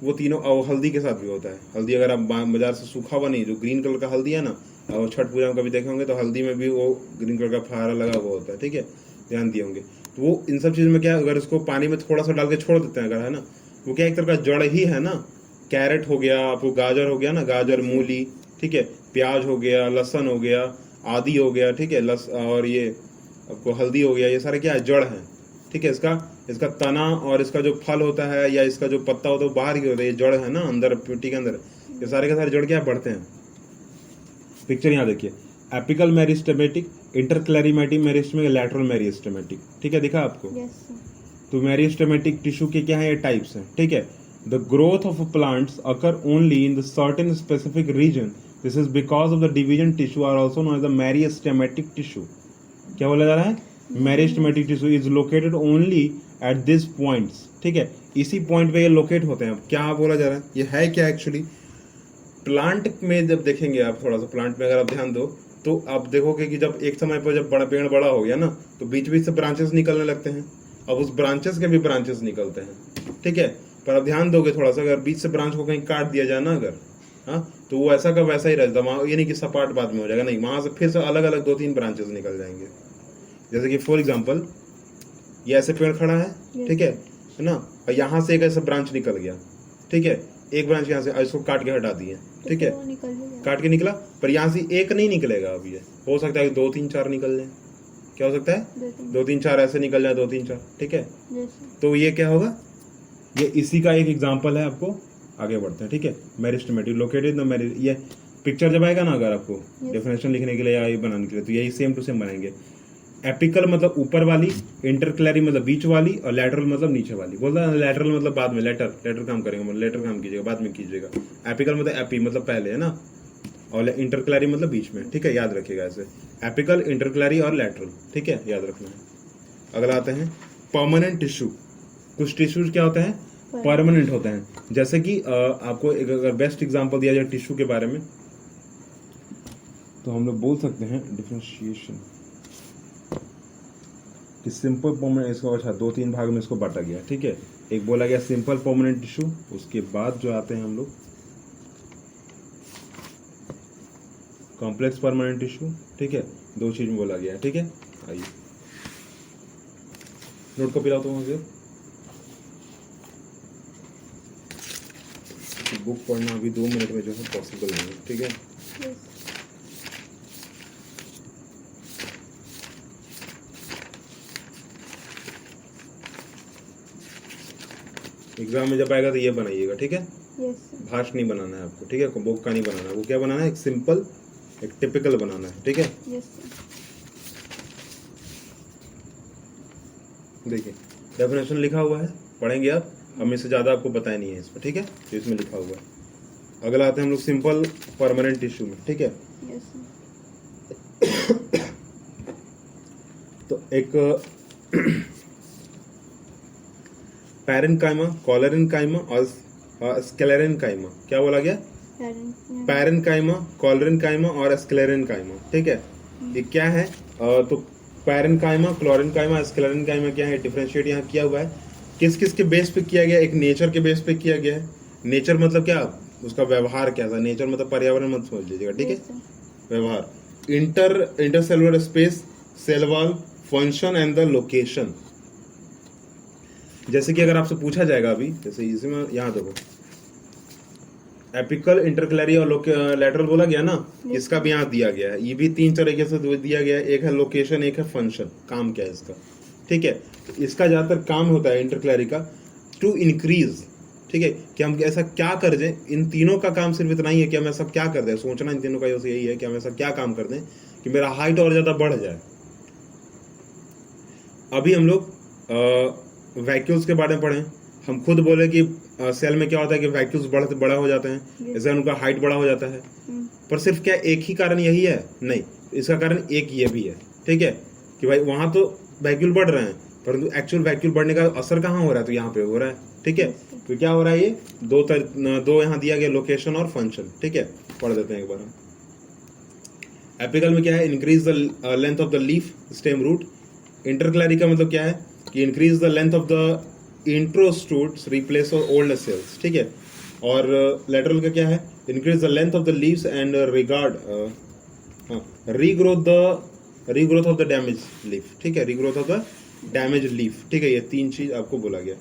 Speaker 1: वो तीनों, और हल्दी के साथ भी होता है। हल्दी अगर आप बाजार से सूखा हुआ नहीं, जो ग्रीन कलर का हल्दी है ना, और छठ पूजा में कभी देखे होंगे तो हल्दी में भी वो ग्रीन कलर का फहारा लगा हुआ होता है, ठीक है, ध्यान दिए होंगे। तो वो इन सब चीज़ों में क्या है, अगर इसको पानी में थोड़ा सा डाल के छोड़ देते हैं अगर, है ना, वो क्या एक तरह का जड़ ही है ना। कैरेट हो गया, आपको गाजर हो गया ना, गाजर, मूली, ठीक है, प्याज हो गया, लहसुन हो गया, आदि हो गया, ठीक है, और ये आपको हल्दी हो गया, ये सारे क्या है, जड़ हैं, ठीक है। इसका तना और इसका जो फल होता है या इसका जो पत्ता होता है वो बाहर की होता है, ये जड़ है ना, अंदर मिट्टी के अंदर, ये सारे के सारे जड़ क्या बढ़ते हैं। पिक्चर यहाँ देखिए, apical meristematic, intercalary meristematic, lateral meristematic, ठीक है, दिखा आपको।
Speaker 2: yes sir,
Speaker 1: तो मेरिस्टेमेटिक टिश्यू के क्या है, ये टाइप्स हैं, ठीक है। The growth of plants occur only in the certain specific region, this is because of the division tissue are also known as the meristematic tissue. क्या बोला जा रहा है, meristematic tissue is located only at this points, ठीक है, इसी point पे ये लोकेट होते हैं। क्या बोला जा रहा है, ये है क्या एक्चुअली, प्लांट में जब देखेंगे आप, थोड़ा सा प्लांट में अगर आप ध्यान दो तो आप देखोगे कि जब एक समय पर जब बड़ा पेड़ बड़ा हो गया ना, तो बीच बीच से ब्रांचेस निकलने लगते हैं। अब उस ब्रांचेस के भी ब्रांचेस निकलते हैं, ठीक है। पर आप ध्यान दोगे थोड़ा सा, अगर बीच से ब्रांच को कहीं काट दिया जाए ना अगर, हाँ, तो वो ऐसा का वैसा ही रहता, ये नहीं कि सपाट बाद में हो जाएगा, नहीं, वहां से फिर से अलग अलग 2-3 ब्रांचेस निकल जाएंगे। जैसे कि फॉर एग्जाम्पल ये ऐसे पेड़ खड़ा है, ठीक है ना, और यहाँ से एक ऐसा ब्रांच निकल गया, ठीक है, एक ब्रांच यहाँ से, इसको काट के हटा दिए, ठीक है,
Speaker 2: तो वो निकल ही जाएगा।
Speaker 1: काट के निकला, पर यहाँ से एक नहीं निकलेगा। अब ये हो सकता है 2-3-4 निकल जाए, क्या हो सकता है, 2-3-4 ऐसे निकल जाए, 2-3-4, ठीक है।
Speaker 2: yes sir,
Speaker 1: तो ये क्या होगा, ये इसी का एक एग्जाम्पल है आपको आगे बढ़ते हैं, ठीक है। मेरिस्टेमेटिक लोकेटेड द मेरि, ये पिक्चर जब आएगा ना अगर आपको डेफिनेशन लिखने के लिए या ये बनाने के लिए, तो यही सेम टू सेम बनाएंगे। एपिकल मतलब ऊपर वाली, इंटरक्लैरी मतलब बीच वाली, और लैटरल मतलब नीचे वाली। बोलता है लैटरल मतलब बाद में, लेटर काम करेंगे, मतलब लेटर काम कीजिएगा, बाद में कीजिएगा। एपिकल मतलब एपी मतलब पहले है ना, और इंटरक्लैरी मतलब बीच में, ठीक है, याद रखिएगा ऐसे। एपिकल, इंटरक्लैरी और लैटरल, ठीक है, याद रखना है। अगला आते हैं परमानेंट टिश्यू। कुछ टिश्यूज क्या होते हैं, परमानेंट होते हैं। जैसे कि आपको एक अगर बेस्ट एग्जांपल दिया जाए टिश्यू के बारे में, तो हम लोग बोल सकते हैं डिफरेंशिएशन कि सिंपल परमानेंट, इसको अच्छा 2-3 भाग में इसको बांटा गया, ठीक है। एक बोला गया सिंपल परमानेंट टिश्यू, उसके बाद जो आते हैं हम लोग कॉम्प्लेक्स परमानेंट टिश्यू, ठीक है। 2 चीज में बोला गया है, ठीक है। आइए नोट कॉपी लाओ तो वहां से। बुक पढ़ना अभी 2 मिनट में जो है पॉसिबल नहीं है, ठीक है।
Speaker 2: Yes.
Speaker 1: एग्जाम में जब आएगा तो ये बनाइएगा, ठीक है।
Speaker 2: Yes, sir.
Speaker 1: भाष नहीं बनाना है आपको, ठीक है, बुक का नहीं बनाना है। वो क्या बनाना है, एक सिंपल एक टिपिकल बनाना है, ठीक है।
Speaker 2: Yes, sir.
Speaker 1: देखिए डेफिनेशन लिखा हुआ है, पढ़ेंगे आप, हमें से ज्यादा आपको बताया नहीं है इसमें, ठीक है, तो इसमें लिखा हुआ है। अगला आते हैं हम लोग सिंपल परमानेंट टिश्यू में, ठीक है।
Speaker 2: Yes, sir.
Speaker 1: तो एक पैरेन्काइमा, कॉलरेन्काइमा और स्क्लेरेन्काइमा, क्या बोला गया,
Speaker 2: Parent.
Speaker 1: पैरेन्काइमा, कॉलरेन्काइमा और स्क्लेरेन्काइमा, ठीक है। ये क्या है, तो पैरेन्काइमा, क्लोरेन्काइमा, स्क्लेरेन्काइमा क्या है, डिफरेंशिएट यहाँ किया हुआ है। किस किस के बेस पे किया गया, एक नेचर के बेस पे किया गया है। नेचर मतलब क्या, उसका व्यवहार क्या था, नेचर मतलब पर्यावरण मत समझ लीजिएगा, ठीक है,
Speaker 2: Yes, sir.
Speaker 1: व्यवहार। Intercellular space, cell wall, function and the location. जैसे कि अगर आपसे पूछा जाएगा अभी, जैसे इसमें यहाँ देखो एपिकल, इंटरक्लैरी और लैटरल बोला गया ना, इसका भी यहाँ दिया गया है। ये भी 3 तरीके से दिया गया है, एक है लोकेशन, एक है फंक्शन, काम क्या है इसका, ठीक है। तो इसका ज्यादातर काम होता है इंटरक्लैरी का टू इंक्रीज, ठीक है, कि हम ऐसा क्या कर दें। इन तीनों का काम सिर्फ इतना ही है कि हम ऐसा क्या कर दें, सोचना इन तीनों का यही है कि हम ऐसा क्या काम कर दें कि मेरा हाइट और ज्यादा बढ़ जाए। अभी हम लोग वैक्यूल्स के बारे में पढ़े, हम खुद बोले कि सेल में क्या होता है कि वैक्यूल्स बड़ा हो जाते हैं, इससे उनका हाइट बड़ा हो जाता है। पर सिर्फ क्या एक ही कारण यही है, नहीं, इसका कारण एक ये भी है, ठीक है, कि भाई वहां तो वैक्यूल बढ़ रहे हैं, परंतु एक्चुअल वैक्यूल बढ़ने का असर कहाँ हो रहा है, तो यहाँ पे हो रहा है, ठीक है। तो क्या हो रहा है, ये दो यहाँ दिया गया, लोकेशन और फंक्शन, ठीक है। पढ़ देते हैं एक बार हम। एपिकल में क्या है, increase the length of the leaf, stem, root. Intercalary का मतलब क्या है कि increase the length of the internodes, replace old cells, ठीक है। और लेटरल का क्या है, increase the length of the leaves and regard regrowth of the damage leaf, ठीक है, regrowth of the damage leaf, ठीक है। ये 3 चीज आपको बोला गया।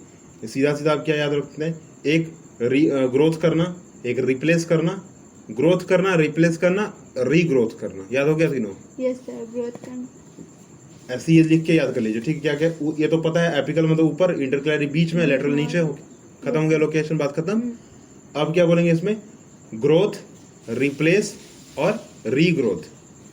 Speaker 1: सीधा सीधा आप क्या याद रखते हैं, एक ग्रोथ करना, एक रिप्लेस करना, ग्रोथ करना, रिप्लेस करना, रीग्रोथ करना, याद हो गया तीनों।
Speaker 2: Yes, sir. Growth can.
Speaker 1: ऐसे ये लिख के याद कर लीजिए, ठीक है। क्या क्या ये तो पता है, एपिकल मतलब ऊपर, इंटरक्लैरी बीच में, लेटरल नीचे, हो खत्म हो गया लोकेशन, बात खत्म। अब क्या बोलेंगे इसमें, ग्रोथ, रिप्लेस और रीग्रोथ,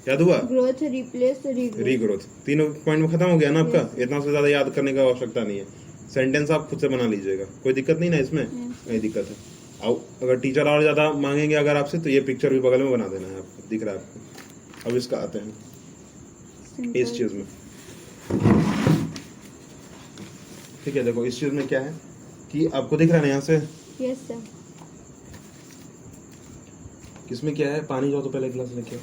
Speaker 1: याद हुआ,
Speaker 2: Growth, replace, regrowth.
Speaker 1: रीग्रोथ, तीनों पॉइंट में खत्म हो गया ना आपका। इतना से ज्यादा याद करने की आवश्यकता नहीं है, सेंटेंस आप खुद से बना लीजिएगा, कोई दिक्कत नहीं ना इसमें, नहीं दिक्कत है। अब अगर टीचर और ज्यादा मांगेंगे अगर आपसे, तो ये पिक्चर भी बगल में बना देना है आपको, दिख रहा है आपको। अब इसका आते हैं इस चीज में, ठीक है। देखो इस चीज में क्या है कि आपको दिख रहा है ना यहाँ से,
Speaker 2: Yes, sir.
Speaker 1: किसमें क्या है, पानी जाओ तो पहले गिलास लेके आओ,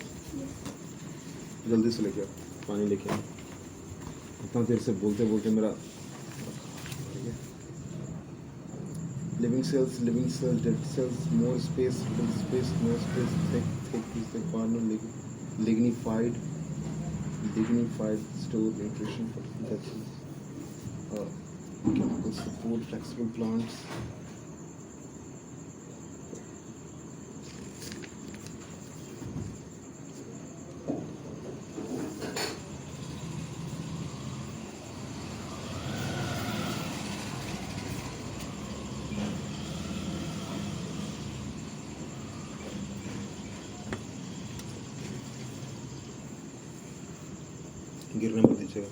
Speaker 1: जल्दी से लेके आओ, पानी लेके आओ। इतना देर से बोलते बोलते मेरा living cells, dead cells, more space, little space, more space, thick piece, the corner, lignified, stored nutrition for that's chemical support, flexible plants. गिरने मत दीजिएगा।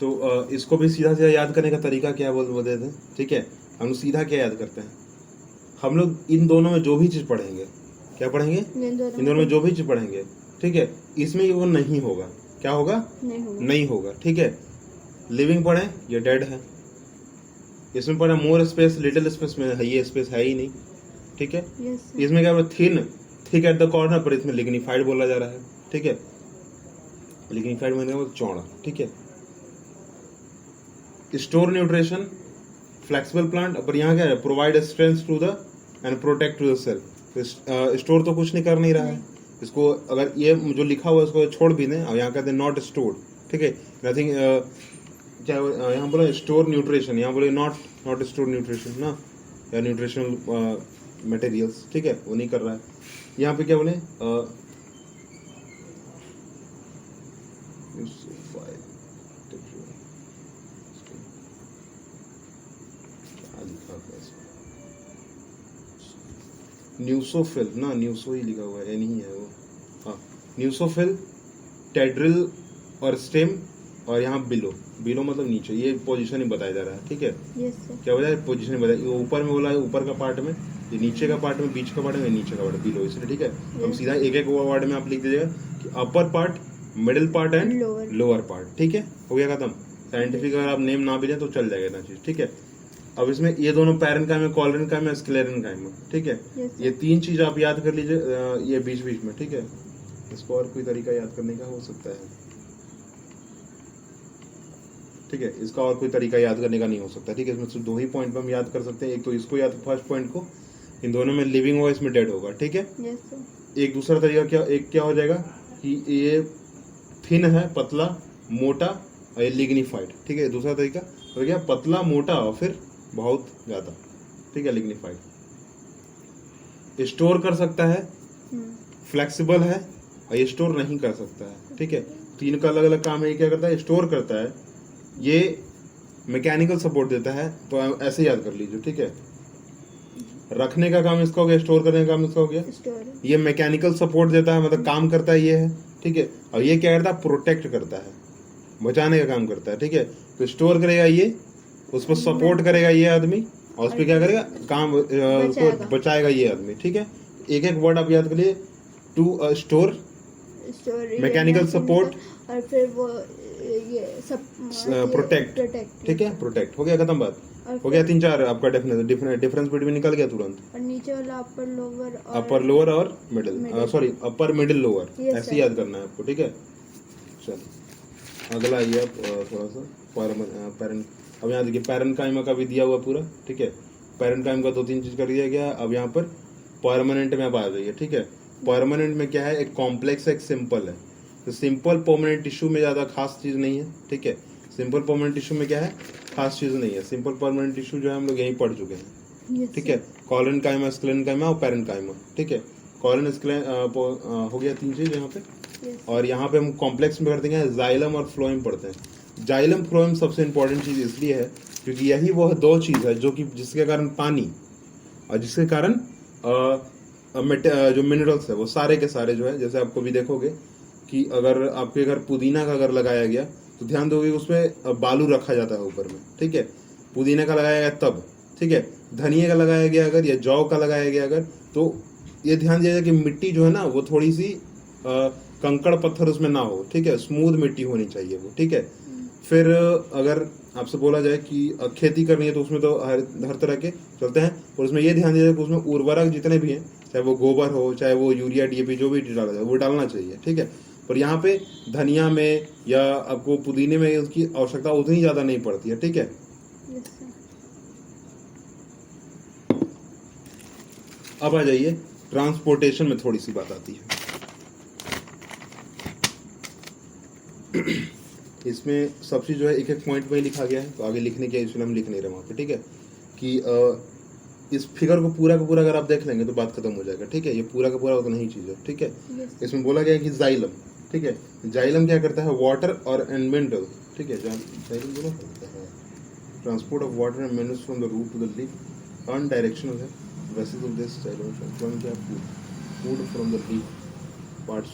Speaker 1: तो इसको भी सीधा सीधा याद करने का तरीका क्या बोल देते हैं, ठीक है। हम सीधा क्या याद करते हैं, हम लोग इन दोनों में जो भी चीज पढ़ेंगे, क्या पढ़ेंगे, इन दोनों में जो भी चीज पढ़ेंगे, ठीक है, इसमें वो नहीं होगा, क्या होगा, नहीं होगा, ठीक है। लिविंग पढ़े, ये डेड है। इसमें पढ़े मोर स्पेस, लिटिल स्पेस में है, ये स्पेस है ही नहीं, ठीक है। इसमें क्या, thin, thick at the corner, पर इसमें लिग्निफाइड बोला जा रहा है, ठीक है। लिग्निफाइड मतलब चौड़ा, ठीक है। स्टोर न्यूट्रिशन, फ्लेक्सिबल प्लांट, पर यहाँ क्या है, provide strength to the and protect to the cell. Store तो कुछ नहीं कर नहीं रहा है इसको, अगर ये जो लिखा हुआ है उसको छोड़ भी दें, और यहाँ कहते हैं नॉट स्टोर्ड, ठीक है, नथिंग, क्या यहाँ बोला स्टोर न्यूट्रिशन, यहाँ बोले नॉट स्टोर न्यूट्रिशन ना, या न्यूट्रिशनल मटेरियल्स, ठीक है, वो नहीं कर रहा है। यहाँ पे क्या बोले, न्यूसोफिल ना, न्यूसो ही लिखा हुआ है, नहीं है वो, हाँ, न्यूसोफिल, टेड्रिल और स्टेम, और यहाँ बिलो, बिलो मतलब नीचे, ये पोजीशन ही बताया जा रहा है, ठीक है। क्या बताया, पोजीशन ही बताया, ऊपर में बोला है ऊपर का पार्ट में, ये नीचे का पार्ट में, बीच का पार्ट में, नीचे का पार्ट बिलो, इसलिए, ठीक है। हम सीधा एक एक वर्ड में आप लिख दीजिएगा कि upper part, middle part and lower part, ठीक है, हो गया खत्म। साइंटिफिक अगर आप नेम ना भी लें तो चल जाएगा ना चीज, ठीक है। अब इसमें ये दोनों पैरेन्काइमा, कॉलरेन्काइमा, स्क्लेरेन्काइमा, ठीक है, ये तीन चीज आप याद कर लीजिए, ये बीच बीच में, ठीक है। इसको और कोई तरीका याद करने का हो सकता है, ठीक है, इसका और कोई तरीका याद करने का नहीं हो सकता, ठीक है। इसमें सिर्फ दो ही पॉइंट हम याद कर सकते हैं, एक तो इसको याद, फर्स्ट पॉइंट को, इन दोनों में लिविंग होगा, इसमें डेड होगा, ठीक है। एक दूसरा तरीका क्या, एक क्या हो जाएगा कि ये थिन है, पतला, मोटा, और ये लिग्निफाइड, ठीक है। दूसरा तरीका हो गया पतला, मोटा और फिर बहुत ज्यादा, ठीक है, लिग्निफाइड। स्टोर कर सकता है, फ्लेक्सिबल है, और ये स्टोर नहीं कर सकता है, ठीक है। तीन का अलग अलग काम है, क्या करता है, स्टोर करता है, ये मैकेनिकल सपोर्ट देता है, तो ऐसे याद कर लीजिए, ठीक है। रखने का काम इसका हो गया, स्टोर करने का काम इसका हो गया, ये मैकेनिकल सपोर्ट देता है, मतलब काम करता है, ये है, ठीक है। और ये क्या करता है, प्रोटेक्ट करता है, बचाने का काम करता है, ठीक है। तो स्टोर करेगा ये, उस पर सपोर्ट करेगा ये आदमी, और उस पर क्या करेगा, काम उसको बचाएगा ये आदमी, ठीक है। एक एक वर्ड आप याद करिए, टू स्टोर, मैकेनिकल सपोर्ट,
Speaker 2: और फिर वो ये सब
Speaker 1: प्रोटेक्ट, ठीक है, प्रोटेक्ट, हो गया खत्म बात, हो गया। तीन चार आपका डिफरेंस बिटवीन निकल गया तुरंत।
Speaker 2: और नीचे वाला
Speaker 1: अपर लोअर और middle, sorry upper middle lower, ऐसे याद करना है आपको, ठीक है। चलो अगला आइए आप, थोड़ा सा पैरेंट, अब यहाँ देखिए पैरेन्काइमा का भी दिया हुआ पूरा, ठीक है। पैरेन्काइमा का दो तीन चीज कर दिया गया। अब यहाँ पर परमानेंट में आप आ जाइए, ठीक है। परमानेंट में क्या है, एक कॉम्प्लेक्स है, एक सिंपल है। तो सिंपल परमानेंट टिश्यू में ज्यादा खास चीज नहीं है, ठीक है। सिंपल परमानेंट टिश्यू में क्या है, खास चीज नहीं है। सिंपल परमानेंट टिश्यू जो है हम लोग यहीं पढ़ चुके हैं, ठीक है। कॉलरेन्काइमा, स्क्लेरेन्काइमा और पैरेन्काइमा, ठीक है। कॉलन हो गया तीन चीज यहाँ पे। और यहाँ पे हम कॉम्प्लेक्स में करते हैं जाइलम और फ्लोएम पढ़ते हैं। जाइलम फ्लोएम सबसे इंपॉर्टेंट चीज इसलिए है क्योंकि यही वो दो चीज है जो कि जिसके कारण पानी और जिसके कारण जो मिनरल्स है वो सारे के सारे जो है, जैसे आपको भी देखोगे कि अगर आपके घर पुदीना का अगर लगाया गया तो ध्यान दोगे उसमें बालू रखा जाता है ऊपर में, ठीक है। पुदीना का लगाया गया तब, ठीक है। धनिया का लगाया गया अगर या जौ का लगाया गया अगर, तो ये ध्यान दिया जाए कि मिट्टी जो है ना वो थोड़ी सी कंकड़ पत्थर उसमें ना हो, ठीक है। स्मूथ मिट्टी होनी चाहिए वो, ठीक है। फिर अगर आपसे बोला जाए कि खेती करनी है तो उसमें तो हर तरह के चलते हैं, और उसमें ये ध्यान दिया जाए कि उसमें उर्वरक जितने भी हैं, चाहे वो गोबर हो चाहे वो यूरिया डीएपी जो भी डाला जाए वो डालना चाहिए, ठीक है। पर यहाँ पे धनिया में या आपको पुदीने में उसकी आवश्यकता उतनी ज्यादा नहीं पड़ती है, ठीक है। अब आ जाइए ट्रांसपोर्टेशन में थोड़ी सी बात आती है। इसमें सब चीज जो है एक एक पॉइंट में ही लिखा गया है, तो आगे लिखने की इसलिए हम लिख नहीं रहे वहाँ पे, ठीक है। कि इस फिगर को पूरा का पूरा अगर आप देख लेंगे तो बात खत्म हो जाएगा, ठीक है। ये पूरा का पूरा उतना ही चीज है, ठीक है। इसमें बोला गया है कि जाइलम, ठीक है। जाइलम क्या करता है, वाटर और मिनरल, ठीक है। जाइलम दोनों करता है transport of water and minerals from the root to the leaf on directional है। वैसे तो this xylem food from the leaf parts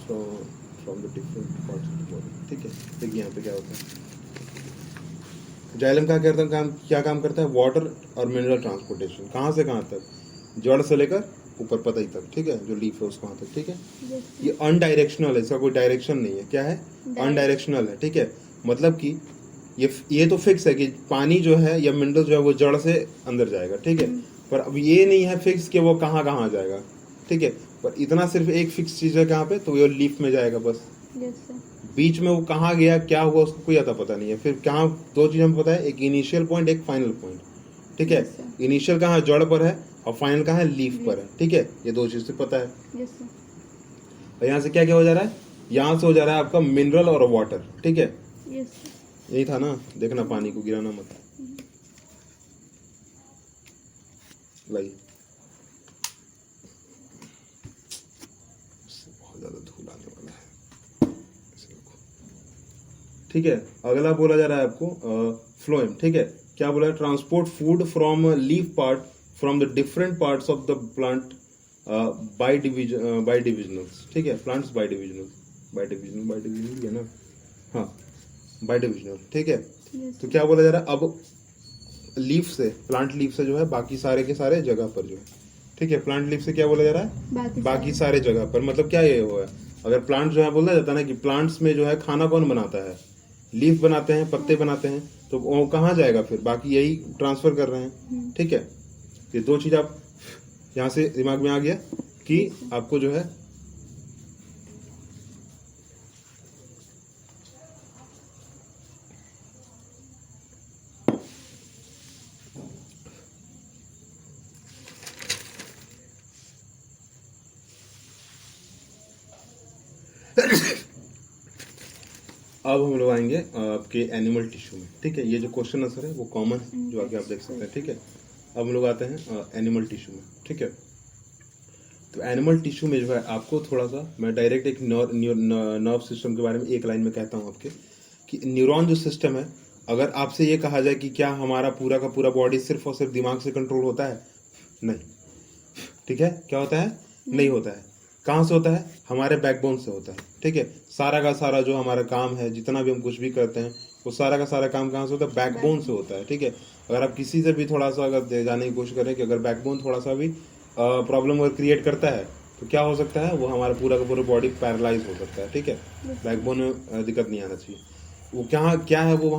Speaker 1: from the different parts of the body. ठीक है, देखिए यहाँ पे क्या होता है, जाइलम क्या काम करता है, वाटर और मिनरल ट्रांसपोर्टेशन, कहाँ से कहाँ तक, जड़ से लेकर ऊपर पतई तक। ठीक है, जो लीफ है उसको वहाँ तक। ठीक है,
Speaker 2: Yes,
Speaker 1: ये अनडायरेक्शनल है, इसका कोई डायरेक्शन नहीं है। क्या है, अनडायरेक्शनल है। ठीक है, मतलब कि ये तो फिक्स है कि पानी जो है या मिनरल जो है वो जड़ से अंदर जाएगा। ठीक है, पर अब ये नहीं है फिक्स कि वो कहाँ कहाँ जाएगा। ठीक है, पर इतना सिर्फ एक फिक्स चीज है, कहाँ पे, तो ये लीफ में जाएगा बस।
Speaker 2: yes, sir.
Speaker 1: बीच में वो कहाँ गया, क्या हुआ, उसको कोई आता पता नहीं है। फिर कहाँ, दो चीज हमें पता है, एक इनिशियल पॉइंट, एक फाइनल पॉइंट। ठीक है,
Speaker 2: Yes, sir.
Speaker 1: इनिशियल कहाँ जड़ पर है और फाइनल कहाँ है, लीफ पर है। ठीक है, ये दो चीज से पता है।
Speaker 2: Yes, sir.
Speaker 1: और यहाँ से क्या क्या हो जा रहा है, यहाँ से हो जा रहा है आपका मिनरल और वाटर। ठीक है,
Speaker 2: Yes, sir.
Speaker 1: यही था ना, देखना पानी को गिराना मत। लाई बहुत ज्यादा धूल आने वाला है, इसे रखो। ठीक है, अगला बोला जा रहा है आपको फ्लोएम। ठीक है, क्या बोला है, transport food from leaf part from the different parts of the plant by divisionals. ठीक है, प्लांट्स बाय डिविजनल है ना, हाँ, बाय डिविजनल। ठीक है,
Speaker 2: Yes,
Speaker 1: तो क्या बोला जा रहा है, अब लीफ से, प्लांट लीफ से जो है बाकी सारे के सारे जगह पर जो है। ठीक है, प्लांट लीफ से क्या बोला जा रहा है, बाकी सारे जगह पर। मतलब क्या ये हुआ है, अगर प्लांट जो है, बोला जाता है ना कि प्लांट्स में जो है खाना कौन बनाता है, लीफ बनाते हैं, पत्ते बनाते हैं, तो वो कहाँ जाएगा फिर, बाकी यही ट्रांसफर कर रहे हैं। ठीक है, ये दो चीज आप यहाँ से दिमाग में आ गया कि आपको जो है अब हम लोग आएंगे आपके एनिमल टिश्यू में। ठीक है, ये जो क्वेश्चन आंसर है वो कॉमन है, जो आगे आप देख सकते हैं। ठीक है, अब हम लोग आते हैं एनिमल टिश्यू में। ठीक है, तो एनिमल टिश्यू में जो है आपको थोड़ा सा मैं डायरेक्ट एक नर्व सिस्टम के बारे में एक लाइन में कहता हूँ आपके, कि न्यूरॉन जो सिस्टम है, अगर आपसे ये कहा जाए कि क्या हमारा पूरा का पूरा बॉडी सिर्फ और सिर्फ दिमाग से कंट्रोल होता है, नहीं। ठीक है, क्या होता है, नहीं होता है। कहाँ से होता है, हमारे बैकबोन से होता है। ठीक है, सारा का सारा जो हमारा काम है, जितना भी हम कुछ भी करते हैं, वो सारा का सारा काम कहाँ से होता है, बैकबोन से होता है। ठीक है, अगर आप किसी से भी थोड़ा सा अगर जाने की कोशिश करें कि अगर बैकबोन थोड़ा सा भी प्रॉब्लम अगर क्रिएट करता है, तो क्या हो सकता है, वो हमारा पूरा का पूरा बॉडी पैरालाइज हो सकता है। ठीक है, बैकबोन में दिक्कत नहीं आना चाहिए। वो क्या है वो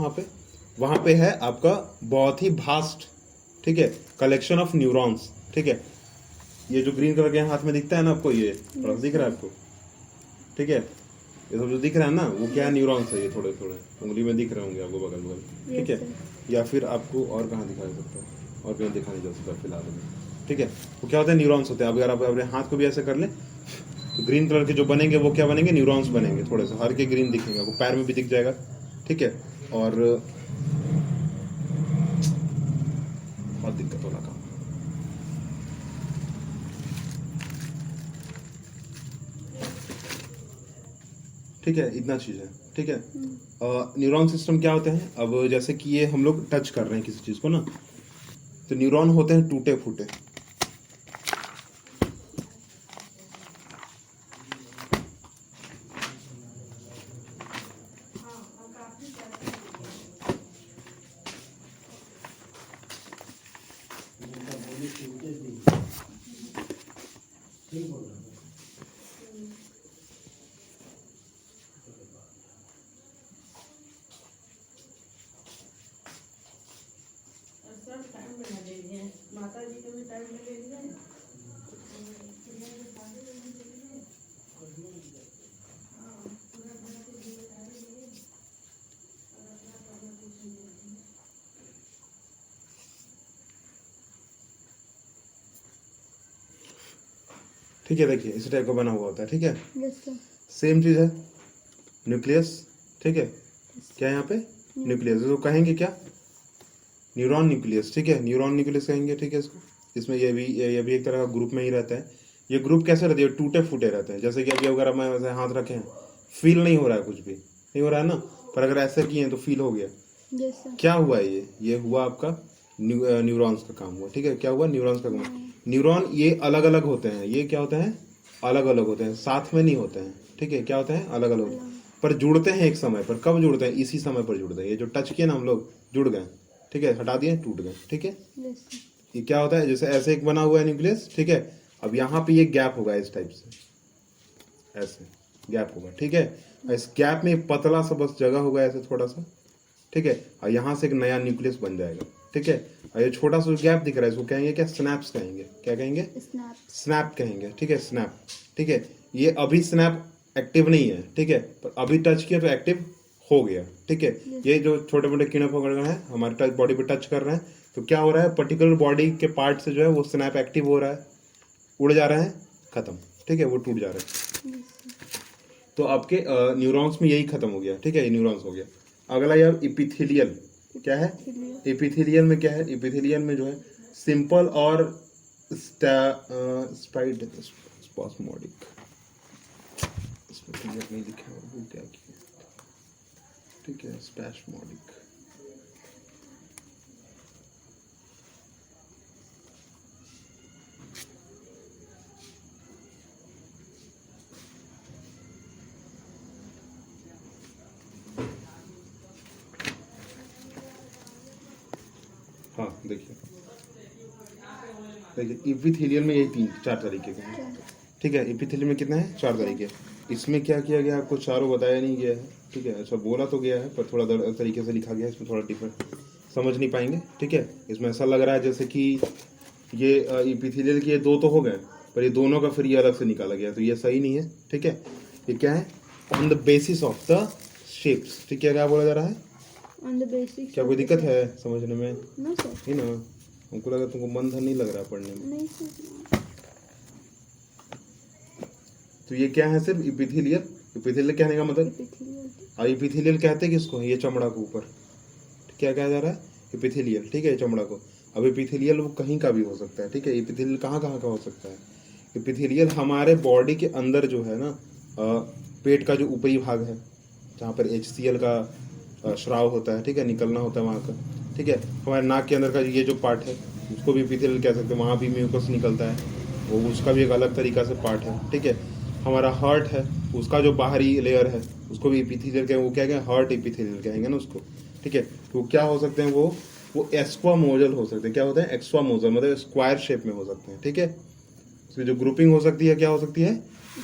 Speaker 1: वहाँ पे है आपका बहुत ही भास्ट, ठीक है, कलेक्शन ऑफ न्यूरॉन्स। ठीक है, ये जो ग्रीन कलर के हाथ में दिखता है ना आपको, ये थोड़ा दिख रहा है आपको। ठीक है, ये सब जो दिख रहा है ना, वो क्या है, न्यूरॉन्स है। ये थोड़े थोड़े उंगली में दिख रहे होंगे आपको बगल बगल। ठीक है, या फिर आपको और कहाँ दिखा सकता है, और कहीं दिखा नहीं जा सकता फिलहाल में। ठीक है, वो क्या होता है, न्यूरॉन्स होते हैं। अब अगर आप अपने हाथ को भी ऐसे कर लें, तो ग्रीन कलर के जो बनेंगे वो क्या बनेंगे, न्यूरॉन्स बनेंगे। थोड़े से हर के ग्रीन दिखेंगे आपको, पैर में भी दिख जाएगा। ठीक है, और बहुत दिक्कत वाला काम। ठीक है, इतना चीज है। ठीक है, न्यूरॉन सिस्टम क्या होते हैं, अब जैसे कि ये हम लोग टच कर रहे हैं किसी चीज को ना, तो न्यूरॉन होते हैं टूटे फूटे।
Speaker 3: माता जी को भी टाइम ले लिया।
Speaker 1: ठीक है, देखिए इस टाइप का बना हुआ होता है। ठीक है,
Speaker 2: Yes, sir.
Speaker 1: सेम चीज है, न्यूक्लियस। ठीक है, क्या यहाँ पे न्यूक्लियस, तो कहेंगे क्या, न्यूरॉन न्यूक्लियस। ठीक है, न्यूरॉन न्यूक्लियस कहेंगे। ठीक है, इसको, इसमें ये भी एक तरह का ग्रुप में ही रहता है। ये ग्रुप कैसे रहते हैं, टूटे फूटे रहते हैं। जैसे कि अभी अगर मैं वैसे हाथ रखे हैं, फील नहीं हो रहा है, कुछ भी नहीं हो रहा है ना, पर अगर ऐसे किए हैं तो फील हो गया।
Speaker 2: Yes, sir.
Speaker 1: क्या हुआ है, ये हुआ आपका न्यूरॉन्स का काम हुआ। ठीक है, क्या हुआ, न्यूरॉन्स का काम। न्यूरॉन ये अलग अलग होते हैं, ये क्या होते हैं, अलग अलग होते हैं, साथ में नहीं होते हैं, ठीक है। क्या होते हैं? अलग अलग, पर जुड़ते हैं एक समय पर। कब जुड़ते हैं? इसी समय पर जुड़ते हैं। ये जो टच किए ना हम लोग, जुड़ गए, ठीक है, हटा दिए, टूट गए, ठीक है।
Speaker 2: Yes sir.
Speaker 1: ये क्या होता है? जैसे ऐसे एक बना हुआ है न्यूक्लियस, ठीक है। अब यहाँ पे ये गैप होगा इस टाइप से, ऐसे गैप होगा, ठीक है। इस गैप में पतला सा बस जगह होगा ऐसे थोड़ा सा, ठीक है। और यहाँ से एक नया न्यूक्लियस बन जाएगा, ठीक है। और ये छोटा सा गैप दिख रहा है, इसको कहेंगे क्या? स्नैप्स कहेंगे। क्या कहेंगे?
Speaker 2: स्नैप।
Speaker 1: स्नैप कहेंगे, ठीक है, स्नैप, ठीक है। ये अभी स्नैप एक्टिव नहीं है, ठीक है, पर अभी टच किया तो एक्टिव हो गया, ठीक है। ये जो छोटे मोटे कीड़े पकड़ हैं हमारे टच बॉडी पे टच कर रहे हैं, तो क्या हो रहा है? पर्टिकुलर बॉडी के पार्ट से जो है वो स्नैप एक्टिव हो रहा है, उड़ जा रहे हैं, खत्म, ठीक है, वो टूट जा रहे हैं। तो आपके न्यूरॉन्स में यही खत्म हो गया, ठीक है, ये न्यूरॉन्स हो गया। अगला यार इपिथेलियल, क्या है? इपिथेलियल में क्या है? इपिथेलियल में जो है सिंपल और स्पास्मोडिक, इसमें क्लियर नहीं लिखा है वो क्या किया, ठीक है, स्पैस्मोडिक। हाँ देखिए, देखिए इपिथेलियल में यही 4 तरीके के हैं, ठीक है। इपिथेलियल में कितने हैं? 4 तरीके। इसमें क्या किया गया आपको? चारों बताया नहीं गया है, ठीक है। अच्छा बोला तो गया है पर थोड़ा तरीके से लिखा गया है, इसमें थोड़ा डिफरेंट समझ नहीं पाएंगे, ठीक है। इसमें ऐसा लग रहा है जैसे कि ये इपिथेलियल के 2 तो हो गए, पर ये दोनों का फिर ये अलग से निकाला गया, तो ये सही नहीं है, ठीक है। ये क्या है? On the basis of the shapes, ठीक है। क्या बोला जा रहा है?
Speaker 2: On the basic.
Speaker 1: क्या कोई दिक्कत है समझने में?
Speaker 2: No sir.
Speaker 1: है ना? हमको लगा तुमको मन धन नहीं लग रहा है पढ़ने में।
Speaker 2: नहीं सर।
Speaker 1: तो ये क्या है? सिर्फ इपिथेलियल। इपिथेलियल कहने का मतलब,
Speaker 2: इपिथेलियल।
Speaker 1: इपिथेलियल कहते हैं किसको? ये चमड़ा के ऊपर क्या कहा जा रहा है? इपिथेलियल, ठीक है, चमड़ा को। अब इपिथेलियल वो कहीं का भी हो सकता है, ठीक है। इपिथेलियल कहाँ कहाँ का हो सकता है? इपिथेलियल हमारे बॉडी के अंदर जो है ना, पेट का जो ऊपरी भाग है, जहाँ पर HCl का स्राव होता है, ठीक है, निकलना होता है वहाँ का, ठीक है। हमारे नाक के अंदर का ये जो पार्ट है उसको भी इपिथेलियल कह सकते हैं, वहाँ भी म्यूकस निकलता है, वो उसका भी एक अलग तरीका से पार्ट है, ठीक है। हमारा हार्ट है, उसका जो बाहरी लेयर है उसको भी इपिथेलियल कहेंगे, वो क्या कहेंगे? हार्ट इपिथेलियल कहेंगे ना उसको, ठीक है। तो क्या हो सकते हैं? वो एक्स्ट्रामोजल हो सकते हैं। क्या होता है? एक्स्ट्रामोजल, मतलब स्क्वायर शेप में हो सकते हैं, ठीक है। उसकी जो ग्रुपिंग हो सकती है क्या हो सकती है?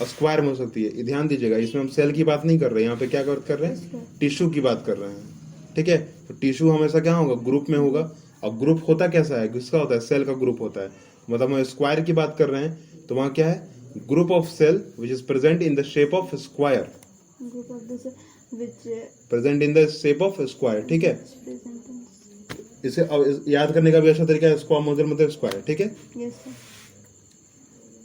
Speaker 1: स्क्वायर में हो सकती है। ये ध्यान दीजिएगा, इसमें हम सेल की बात नहीं कर रहे हैं, यहाँ पे क्या कर रहे हैं? टिश्यू की बात कर रहे हैं, ठीक है। तो टिश्यू हमेशा क्या होगा? ग्रुप में होगा। और ग्रुप होता कैसा है? किसका होता है? सेल का ग्रुप होता है। मतलब हम स्क्वायर की बात कर रहे हैं तो वहाँ क्या है? Group of cell which is present in the shape of square,
Speaker 2: group of this which
Speaker 1: present in the shape of square, ठीक है।
Speaker 2: Present in.
Speaker 1: इसे अब याद करने का भी अच्छा तरीका है, स्क्वामोजल मतलब स्क्वायर, ठीक है।
Speaker 2: Yes sir.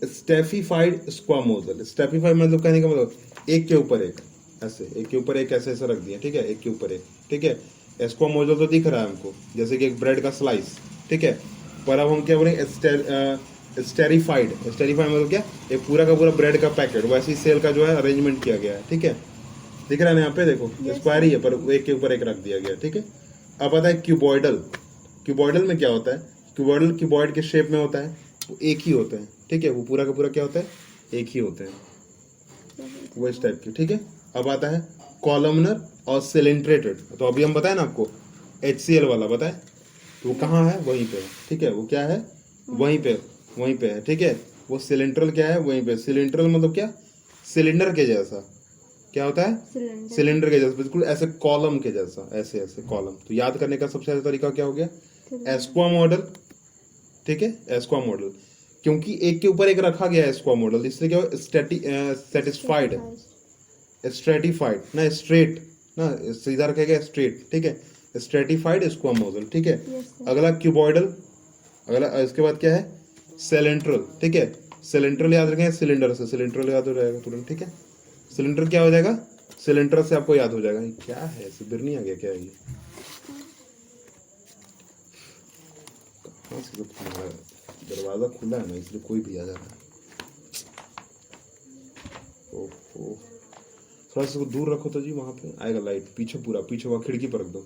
Speaker 1: स्टेफिफाइड स्क्वामोजल। स्टेफिफाइड मतलब कहने का मतलब एक के ऊपर एक, ऐसे एक के ऊपर एक ऐसे ऐसे रख दिया, ठीक है, एक के ऊपर एक, ठीक है। स्क्वामोजल तो दिख रहा है हमको जैसे कि एक ब्रेड का स्लाइस, ठीक है। पर अब हम क्या बोलेंगे? स्टेरिफाइड। स्टेरिफाइड मतलब क्या? एक पूरा का पूरा ब्रेड का पैकेट, वैसे ही सेल का जो है अरेंजमेंट किया गया है, ठीक है। दिख रहा है ना यहाँ पे? देखो स्क्वायर ही है पर एक के ऊपर एक रख दिया गया, ठीक है। अब आता है क्यूबॉइडल। क्यूबॉइडल में क्या होता है? क्यूबॉइडल क्यूबॉइड के शेप में होता है, वो एक ही होते हैं, ठीक है। वो पूरा का पूरा क्या होता है? एक ही होते हैं, वो इस टाइप के, ठीक है। अब आता है कॉलमनर और सिलेंड्रेटेड। तो अभी हम बताए ना आपको HCl वाला बताए, तो वो कहाँ है? वहीं पे है, ठीक है। वो क्या है? वहीं पे है, ठीक है। वो सिलेंड्रल क्या है? वहीं पे। सिलेंड्रल मतलब क्या? सिलेंडर के जैसा। क्या होता है? सिलेंडर के जैसा, बिल्कुल ऐसे कॉलम के जैसा, ऐसे ऐसे कॉलम। तो याद करने का सबसे अच्छा तरीका क्या हो गया? एस्क्वा मॉडल, ठीक है। एस्क्वा मॉडल क्योंकि एक के ऊपर एक रखा गया है एस्क्वा मॉडल, इसलिए क्या हो? सेटिस्फाइड, स्ट्रेटिफाइड ना, स्ट्रेट ना, सीधा रखेगा स्ट्रेट, ठीक है। स्ट्रेटिफाइड स्क्वा मॉडल, ठीक है। अगला क्यूबॉइडल। अगला इसके बाद क्या है? सिलेंड्रल, ठीक है। सिलेंड्रल याद रखेंगे सिलेंडर से, सिलेंड्रल याद हो जाएगा तुरंत, ठीक है। सिलेंडर क्या हो जाएगा? सिलेंडर से आपको याद हो जाएगा। क्या है? ऐसे बिरनी आ गया क्या है ये? कहाँ से तो खुला है? दरवाजा खुला है ना, इसलिए कोई भी आ जा रहा है। ओहो, थोड़ा सा दूर रखो तो जी, वहां पे आएगा लाइट। पीछे पूरा पीछे वहाँ खिड़की पर रख दो,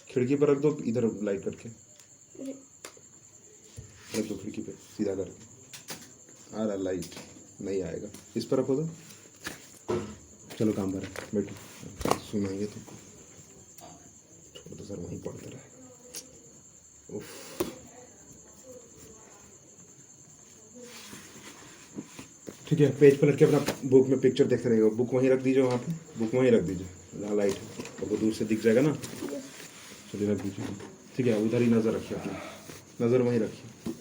Speaker 1: खिड़की पर रख दो, इधर लाइट करके रख दो, खिड़की पे सीधा करके आ रहा लाइट। नहीं आएगा। इस पर रखो तो। चलो काम पर बैठो, सुनाएंगे तुमको। छोड़ दो सर, वहीं पढ़ते रहेगा। उफ। ठीक है, पेज पर लट के अपना बुक में पिक्चर देखते रहेगा। बुक वहीं रख दीजिए, वहाँ पे बुक वहीं रख दीजिए जहाँ लाइट है, आपको दूर से दिख जाएगा ना। चलिए रख दीजिए। ठीक है, उधर ही नज़र रखिए, अपनी नज़र वहीं रखिए